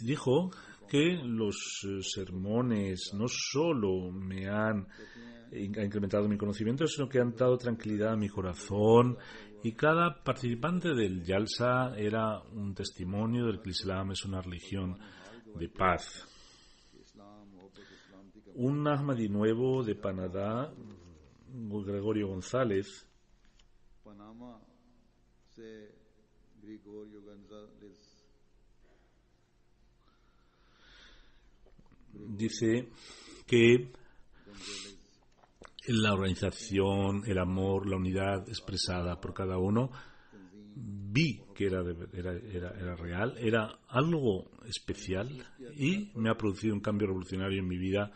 dijo que los sermones no solo me han incrementado mi conocimiento, sino que han dado tranquilidad a mi corazón, y cada participante del Jalsa era un testimonio del que el Islam es una religión de paz. Un Ahmadi nuevo de Panamá, Gregorio González, dice que la organización, el amor, la unidad expresada por cada uno, vi que era real, era algo especial y me ha producido un cambio revolucionario en mi vida,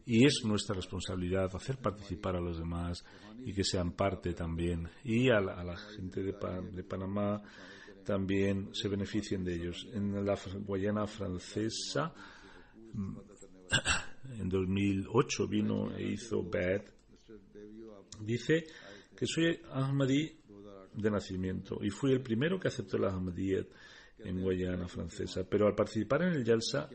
y es nuestra responsabilidad hacer participar a los demás y que sean parte también. Y a la gente de Panamá también se beneficien de ellos. En la Guayana Francesa, en 2008 vino e hizo Bad. Dice que soy Ahmadi de nacimiento y fui el primero que aceptó la Ahmadiyyat en Guayana Francesa, pero al participar en el Jalsa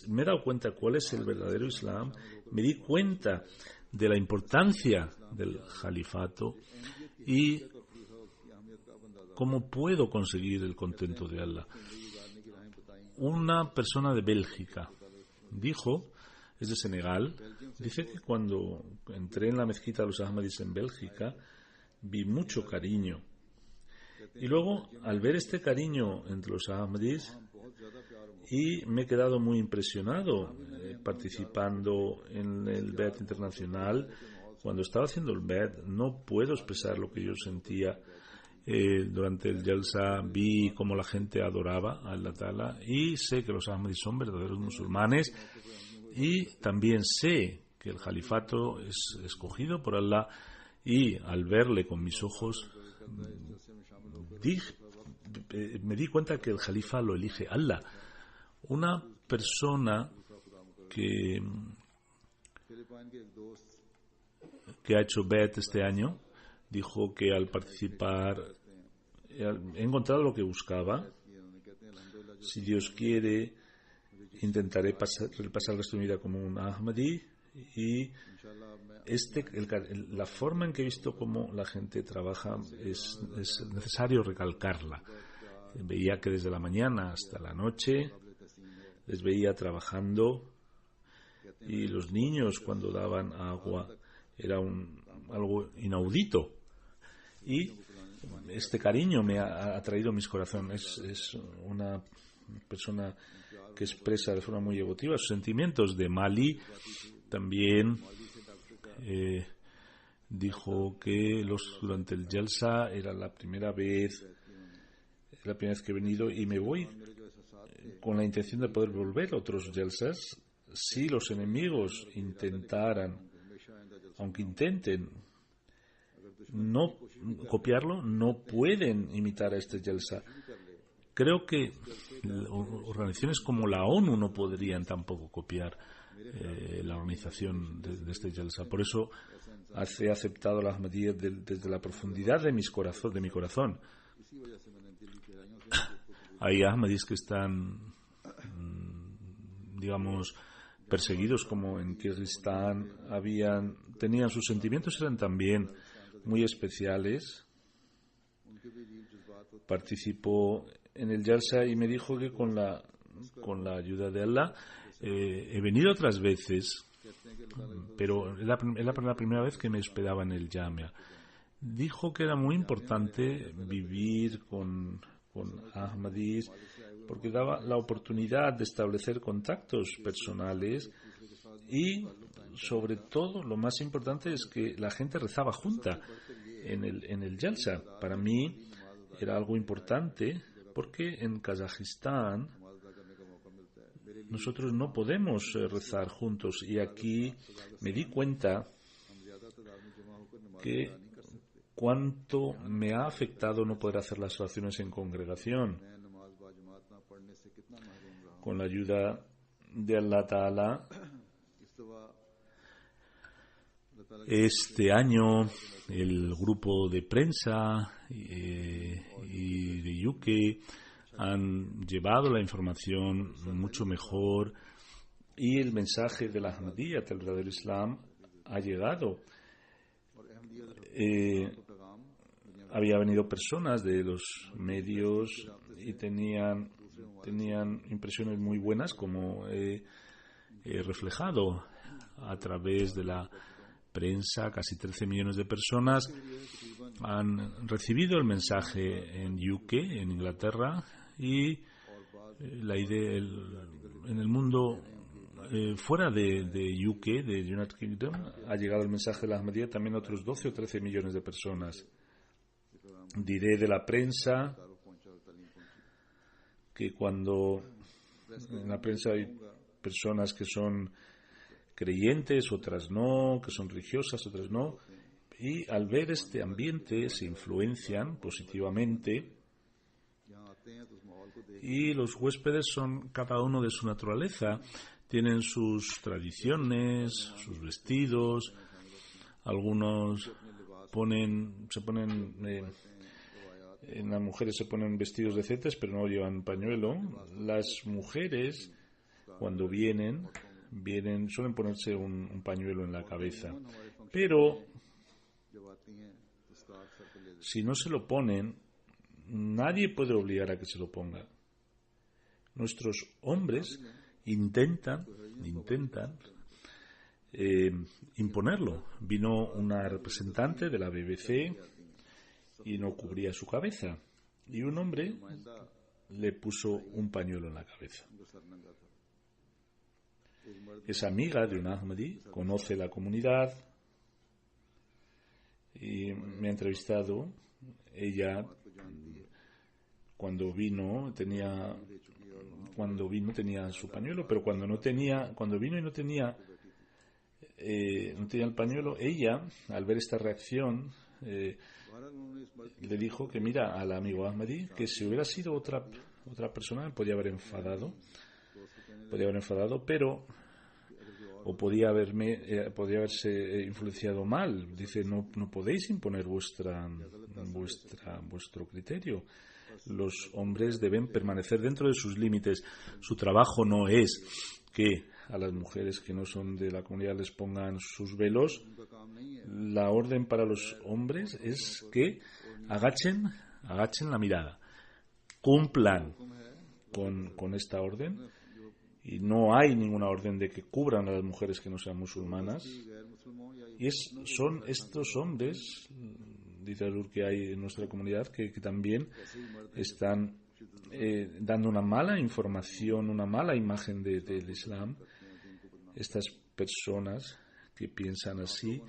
me he dado cuenta cuál es el verdadero Islam, me di cuenta de la importancia del califato y cómo puedo conseguir el contento de Allah. Una persona de Bélgica dijo, es de Senegal, dice que cuando entré en la mezquita de los Ahmadis en Bélgica vi mucho cariño. Y luego, al ver este cariño entre los Ahmadis, y me he quedado muy impresionado participando en el BED internacional. Cuando estaba haciendo el BED, no puedo expresar lo que yo sentía. Durante el Jalsa vi cómo la gente adoraba a Allah Ta'ala y sé que los Ahmadis son verdaderos musulmanes y también sé que el califato es escogido por Allah y al verle con mis ojos me di cuenta que el califa lo elige Allah. Una persona que ha hecho BET este año dijo que al participar he encontrado lo que buscaba. Si Dios quiere, intentaré repasar el resto de mi vida como un Ahmadi y la forma en que he visto cómo la gente trabaja es necesario recalcarla. Veía que desde la mañana hasta la noche les veía trabajando y los niños cuando daban agua era algo inaudito y este cariño me ha atraído mis corazones. Es una persona que expresa de forma muy emotiva sus sentimientos. De Mali también dijo que durante el Jalsa era la primera vez que he venido y me voy con la intención de poder volver a otros Jalsas. Si los enemigos aunque intenten no copiarlo, no pueden imitar a este Jalsa. Creo que organizaciones como la ONU no podrían tampoco copiar la organización de este Jalsa. Por eso he aceptado la Ahmadiyyat desde la profundidad de mi corazón. Hay Ahmadis que están, digamos, perseguidos, como en Kirguistán. Tenían sus sentimientos, eran también muy especiales. Participó en el Jalsa y me dijo que con la ayuda de Allah he venido otras veces, pero es la primera vez que me hospedaba en el Jamia. Dijo que era muy importante vivir con Ahmadis porque daba la oportunidad de establecer contactos personales y sobre todo lo más importante es que la gente rezaba junta en el Jalsa. Para mí era algo importante porque en Kazajistán nosotros no podemos rezar juntos y aquí me di cuenta que cuánto me ha afectado no poder hacer las oraciones en congregación. Con la ayuda de Allah Ta'ala, este año el grupo de prensa y de UK han llevado la información mucho mejor y el mensaje de la Ahmadiyyat, el verdadero Islam, ha llegado. Había venido personas de los medios y tenían impresiones muy buenas, como he reflejado a través de la prensa. Casi 13 millones de personas han recibido el mensaje en UK, en Inglaterra, y la idea en el mundo fuera de UK, de United Kingdom, ha llegado el mensaje de la Ahmadiyyat también a otros 12 o 13 millones de personas. Diré de la prensa que cuando en la prensa hay personas que son creyentes, otras no, que son religiosas, otras no, Y al ver este ambiente se influencian positivamente y los huéspedes son cada uno de su naturaleza. Tienen sus tradiciones, sus vestidos. Algunos en las mujeres se ponen vestidos de cetes, pero no llevan pañuelo. Las mujeres, cuando vienen suelen ponerse un pañuelo en la cabeza. Pero si no se lo ponen, nadie puede obligar a que se lo ponga. Nuestros hombres intentan imponerlo. Vino una representante de la BBC y no cubría su cabeza. Y un hombre le puso un pañuelo en la cabeza. Es amiga de un Ahmadi, conoce la comunidad y me ha entrevistado. Ella, cuando vino tenía su pañuelo, pero cuando vino y no tenía el pañuelo, ella, al ver esta reacción, le dijo que mira al amigo Ahmadi, que si hubiera sido otra persona podía haber enfadado, pero podía haberse influenciado mal. Dice, no podéis imponer vuestro criterio. Los hombres deben permanecer dentro de sus límites. Su trabajo no es que a las mujeres que no son de la comunidad les pongan sus velos. La orden para los hombres es que agachen la mirada, cumplan con esta orden, y no hay ninguna orden de que cubran a las mujeres que no sean musulmanas. Y son estos hombres, dice Azur, que hay en nuestra comunidad que también están dando una mala información, una mala imagen del Islam. Estas personas que piensan así,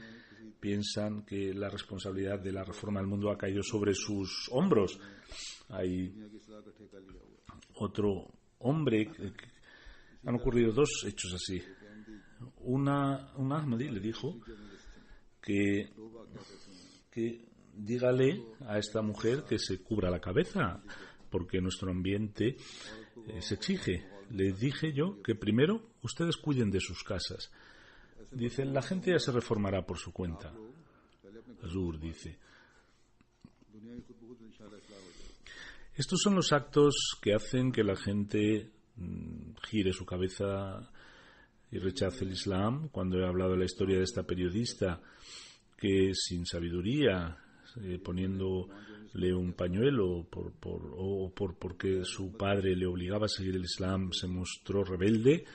piensan que la responsabilidad de la reforma del mundo ha caído sobre sus hombros. Hay otro hombre, han ocurrido dos hechos así. Un Ahmadi le dijo que dígale a esta mujer que se cubra la cabeza, porque nuestro ambiente se exige. Le dije yo que primero ustedes cuiden de sus casas. Dice, la gente ya se reformará por su cuenta. Azur dice, estos son los actos que hacen que la gente gire su cabeza y rechace el Islam. Cuando he hablado de la historia de esta periodista que sin sabiduría, poniéndole un pañuelo porque su padre le obligaba a seguir el Islam, se mostró rebelde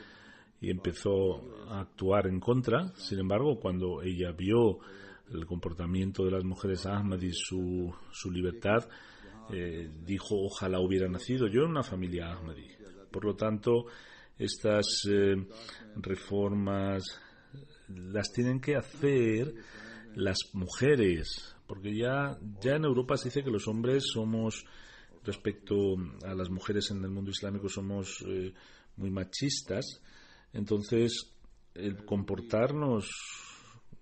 y empezó a actuar en contra. Sin embargo, cuando ella vio el comportamiento de las mujeres Ahmadi, su libertad, dijo, ojalá hubiera nacido yo en una familia Ahmadi. Por lo tanto, estas reformas las tienen que hacer las mujeres, porque ya en Europa se dice que los hombres somos, respecto a las mujeres en el mundo islámico, somos muy machistas. Entonces, el comportarnos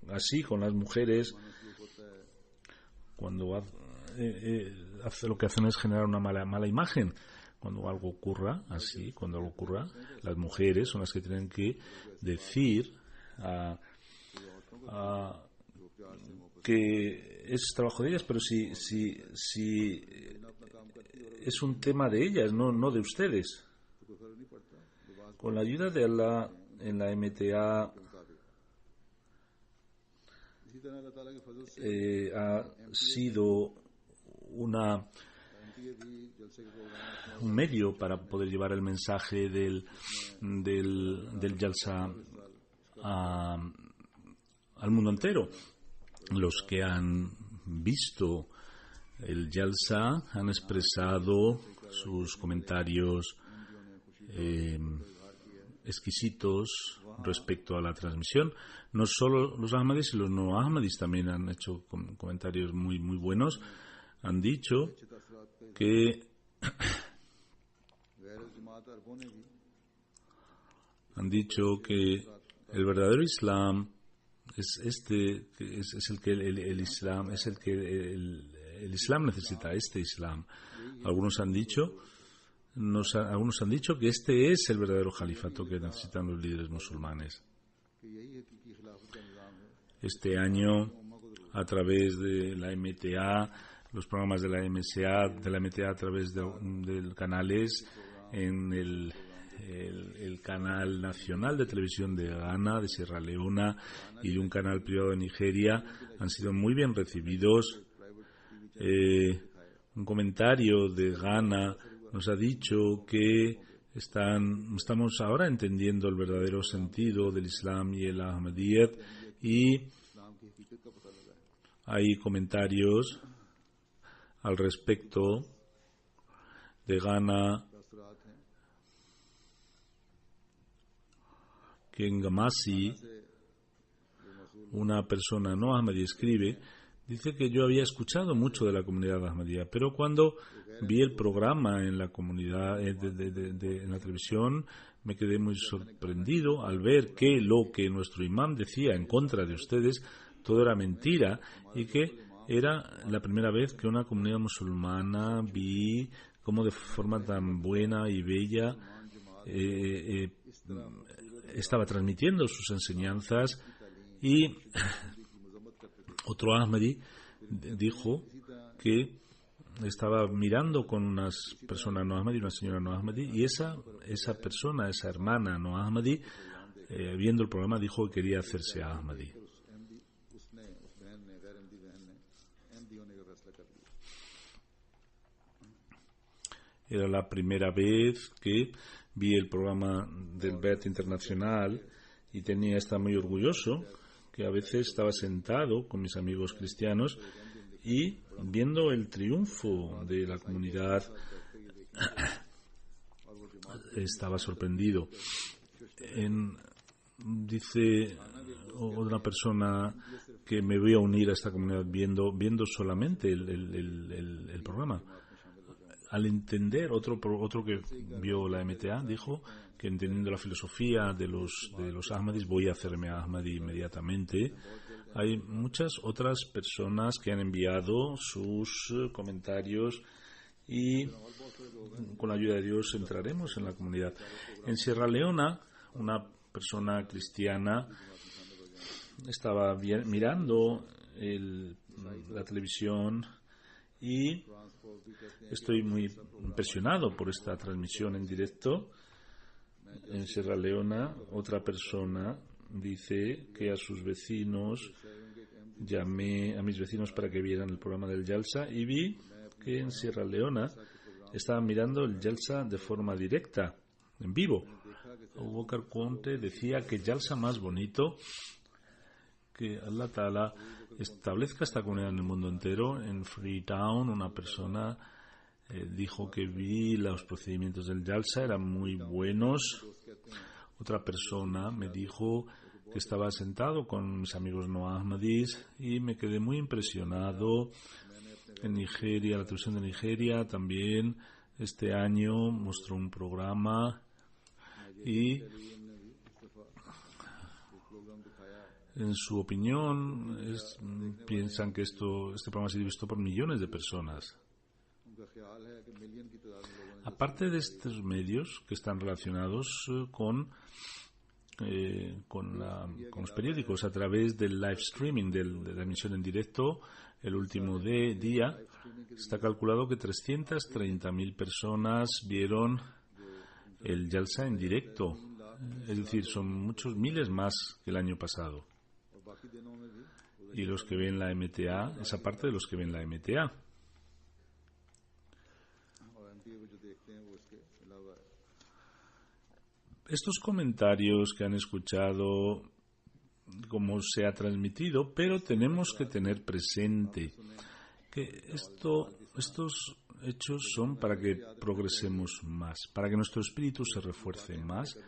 así con las mujeres, cuando lo que hacen es generar una mala imagen. Cuando algo ocurra así, las mujeres son las que tienen que decir que es trabajo de ellas, pero si es un tema de ellas, no de ustedes. Con la ayuda de Allah, en la MTA ha sido un medio para poder llevar el mensaje del Jalsa al mundo entero. Los que han visto el Jalsa han expresado sus comentarios exquisitos respecto a la transmisión. No solo los Ahmadis y los no Ahmadis también han hecho comentarios muy, muy buenos. Han dicho que el verdadero Islam es el que el Islam es el que el Islam necesita, este Islam. Algunos han dicho que este es el verdadero califato que necesitan los líderes musulmanes. Este año, a través de la MTA, los programas de la MTA a través de canales en el canal nacional de televisión de Ghana, de Sierra Leona y de un canal privado de Nigeria han sido muy bien recibidos. Un comentario de Ghana nos ha dicho que estamos ahora entendiendo el verdadero sentido del Islam y el Ahmadiyyat, y hay comentarios al respecto de Ghana, que en Gamasi una persona no ahmadí escribe, dice que yo había escuchado mucho de la comunidad ahmadía, pero cuando vi el programa en la comunidad en la televisión me quedé muy sorprendido al ver que lo que nuestro imán decía en contra de ustedes todo era mentira, y que era la primera vez que una comunidad musulmana vi cómo de forma tan buena y bella estaba transmitiendo sus enseñanzas. Y otro Ahmadi dijo que estaba mirando con una persona no Ahmadi, una señora no Ahmadi, y esa persona, esa hermana no Ahmadi, viendo el programa, dijo que quería hacerse Ahmadi. Era la primera vez que vi el programa del BET Internacional y estaba muy orgulloso, que a veces estaba sentado con mis amigos cristianos y viendo el triunfo de la comunidad estaba sorprendido. Dice otra persona que me voy a unir a esta comunidad viendo solamente el programa. Al entender, otro que vio la MTA dijo que entendiendo la filosofía de los Ahmadis voy a hacerme Ahmadi inmediatamente. Hay muchas otras personas que han enviado sus comentarios y con la ayuda de Dios entraremos en la comunidad. En Sierra Leona, una persona cristiana estaba mirando la televisión y estoy muy impresionado por esta transmisión en directo. En Sierra Leona, otra persona dice que a sus vecinos, llamé a mis vecinos para que vieran el programa del Jalsa y vi que en Sierra Leona estaban mirando el Jalsa de forma directa, en vivo. Abubakar Conte decía que Jalsa más bonito, que Allah Ta'ala establezca esta comunidad en el mundo entero. En Freetown, una persona dijo que vi los procedimientos del Jalsa, eran muy buenos. Otra persona me dijo que estaba sentado con mis amigos no ahmadis y me quedé muy impresionado. En Nigeria, la televisión de Nigeria también este año mostró un programa y en su opinión piensan que este programa ha sido visto por millones de personas. Aparte de estos medios que están relacionados con los periódicos, a través del live streaming de la emisión en directo, el último día, está calculado que 330.000 personas vieron el Jalsa en directo. Es decir, son muchos miles más que el año pasado. Y los que ven la MTA, esa parte de los que ven la MTA. Estos comentarios que han escuchado, como se ha transmitido, pero tenemos que tener presente que estos hechos son para que progresemos más, para que nuestro espíritu se refuerce más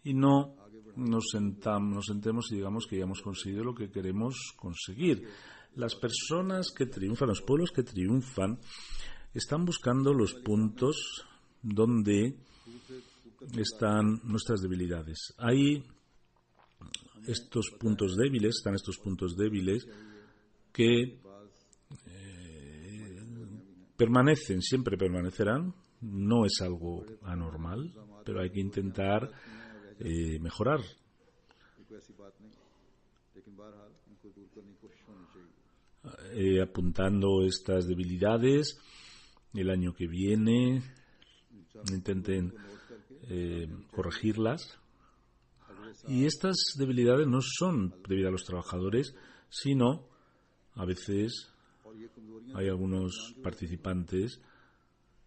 y no nos sentemos y digamos que ya hemos conseguido lo que queremos conseguir. Las personas que triunfan, los pueblos que triunfan, están buscando los puntos donde están nuestras debilidades. Hay estos puntos débiles, que permanecen, siempre permanecerán. No es algo anormal, pero hay que intentar mejorar. Apuntando estas debilidades el año que viene, intenten corregirlas. Y estas debilidades no son debidas a los trabajadores, sino a veces hay algunos participantes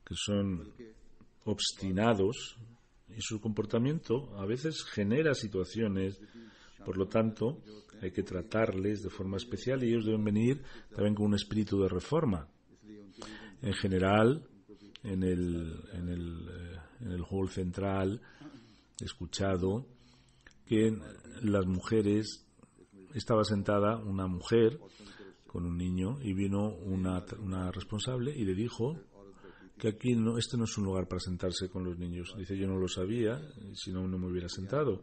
que son obstinados y su comportamiento a veces genera situaciones. Por lo tanto, hay que tratarles de forma especial y ellos deben venir también con un espíritu de reforma. En general, en el hall central he escuchado que las mujeres, estaba sentada una mujer con un niño y vino una responsable y le dijo que aquí este no es un lugar para sentarse con los niños. Dice, yo no lo sabía, si no, no me hubiera sentado.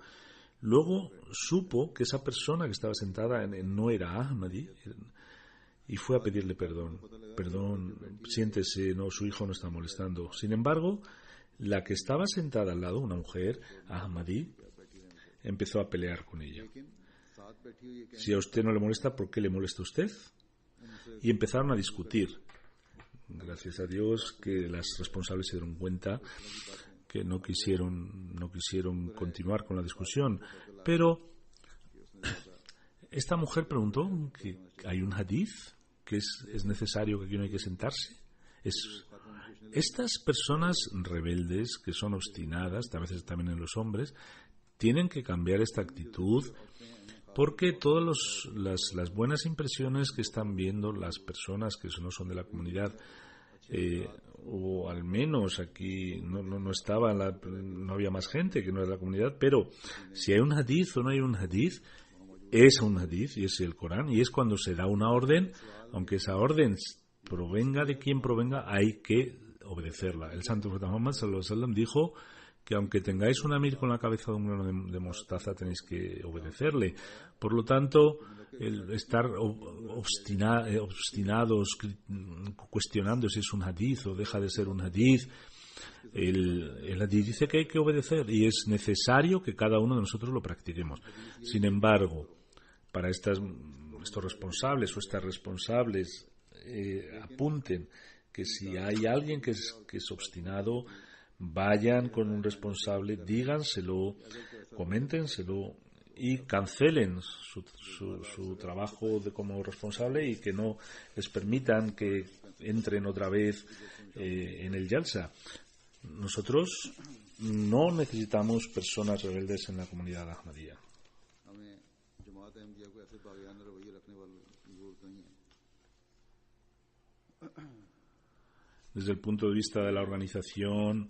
Luego supo que esa persona que estaba sentada no era Ahmadi y fue a pedirle perdón. Perdón, siéntese, no, su hijo no está molestando. Sin embargo, la que estaba sentada al lado, una mujer, Ahmadi, empezó a pelear con ella. Si a usted no le molesta, ¿por qué le molesta a usted? Y empezaron a discutir. Gracias a Dios que las responsables se dieron cuenta que no quisieron continuar con la discusión. Pero esta mujer preguntó que hay un hadith, que es necesario que aquí no hay que sentarse. Estas personas rebeldes, que son obstinadas, a veces también en los hombres, tienen que cambiar esta actitud, porque todas las buenas impresiones que están viendo las personas que no son de la comunidad, o al menos aquí no había más gente que no es de la comunidad, pero si hay un hadith o no hay un hadith, es un hadith y es el Corán, y es cuando se da una orden, aunque esa orden provenga de quien provenga, hay que obedecerla. El santo profeta Muhammad sallallahu alaihi wasallam dijo que aunque tengáis un amir con la cabeza de un grano de mostaza, tenéis que obedecerle. Por lo tanto, el estar obstinados, cuestionando si es un hadith o deja de ser un hadith, el hadith dice que hay que obedecer y es necesario que cada uno de nosotros lo practiquemos. Sin embargo, para estos responsables o estas responsables apunten que si hay alguien que es obstinado, vayan con un responsable, díganselo, coméntenselo y cancelen su trabajo como responsable y que no les permitan que entren otra vez en el Jalsa. Nosotros no necesitamos personas rebeldes en la comunidad Ahmadiyya. Desde el punto de vista de la organización,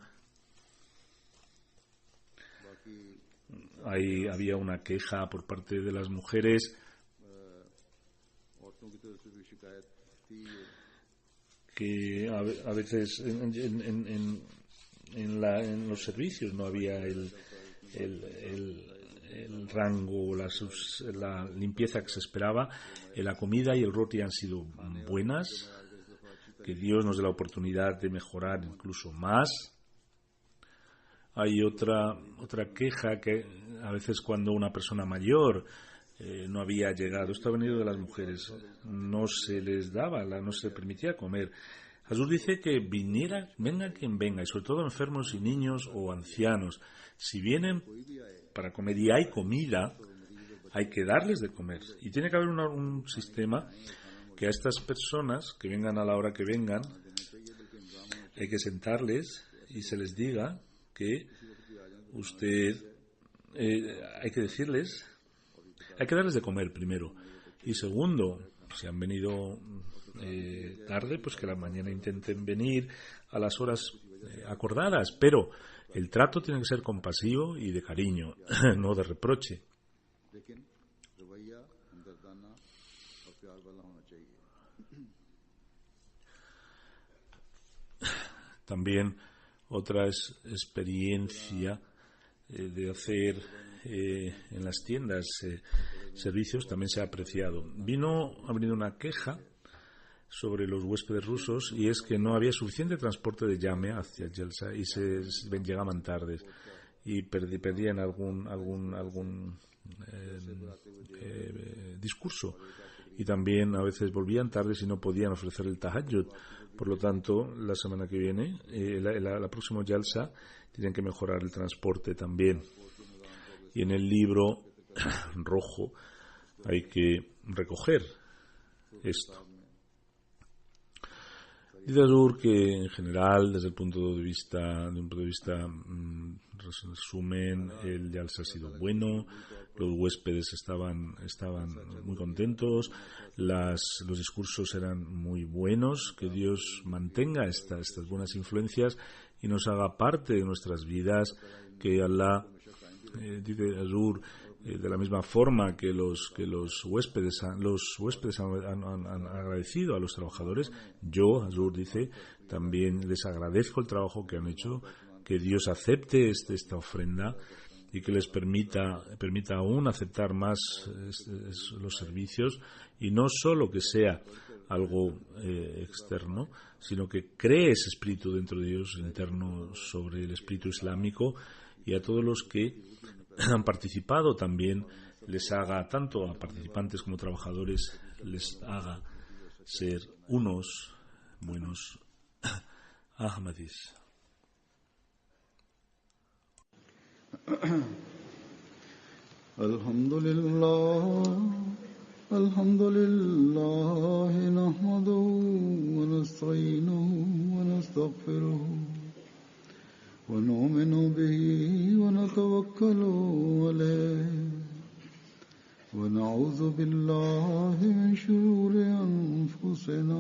había una queja por parte de las mujeres que a veces en los servicios no había el rango, la limpieza que se esperaba. La comida y el roti han sido buenas. Que Dios nos dé la oportunidad de mejorar incluso más. Hay otra queja que a veces cuando una persona mayor no había llegado, esto ha venido de las mujeres, no se les daba, no se permitía comer. Jesús dice que venga quien venga, y sobre todo enfermos y niños o ancianos. Si vienen para comer y hay comida, hay que darles de comer. Y tiene que haber un sistema que a estas personas, que vengan a la hora que vengan, hay que sentarles y se les diga que hay que decirles, hay que darles de comer primero. Y segundo, si han venido tarde, pues que a la mañana intenten venir a las horas acordadas. Pero el trato tiene que ser compasivo y de cariño, no de reproche. También otra experiencia de hacer en las tiendas servicios también se ha apreciado. Ha venido una queja sobre los huéspedes rusos, y es que no había suficiente transporte de llame hacia Jelsa y llegaban tardes y perdían algún discurso, y también a veces volvían tardes y no podían ofrecer el tahajjud. Por lo tanto, la semana que viene, la próxima Jalsa, tienen que mejorar el transporte también. Y en el libro rojo hay que recoger esto. Dice Azur que en general, desde un punto de vista resumen, el Jalsa ha sido bueno, los huéspedes estaban muy contentos, los discursos eran muy buenos. Que Dios mantenga estas buenas influencias y nos haga parte de nuestras vidas, que Allah, dice Azur, de la misma forma que los huéspedes han agradecido a los trabajadores, yo, Azur dice, también les agradezco el trabajo que han hecho. Que Dios acepte esta ofrenda y que les permita aún aceptar más los servicios, y no solo que sea algo externo, sino que cree ese espíritu dentro de ellos, interno, sobre el espíritu islámico, y a todos los que han participado también les haga, tanto a participantes como trabajadores, les haga ser unos buenos Ahmadis. Alhamdulillah, nahmaduhu wa nasta'inuhu wa nastaghfiruhu wa nu'minu bihi wa natawakkalu alayhi wa na'udhu billahi min shururi anfusina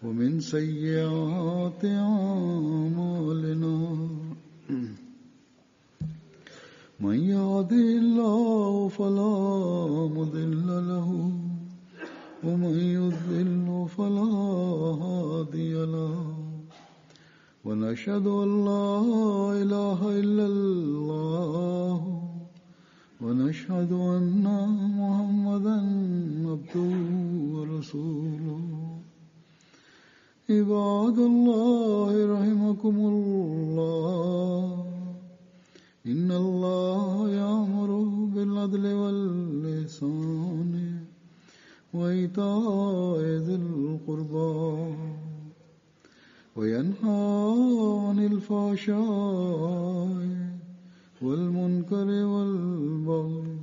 wa min sayyiati a'malina. من يهده الله فلا مضل له ومن يضلل فلا هادي له ونشهد أن لا إله إلا الله ونشهد أن محمدا عبده ورسوله. عباد الله رحمكم الله، إن الله يأمر بالعدل والإحسان وإيتاء ذي القربى وينهى عن الفحشاء والمنكر والبغي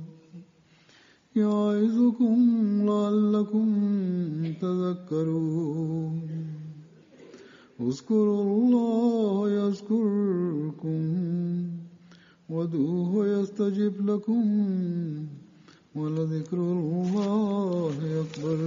يعظكم لعلكم تذكرون. اذكروا الله يذكركم وادعوه يستجب لكم ولذكر الله أكبر.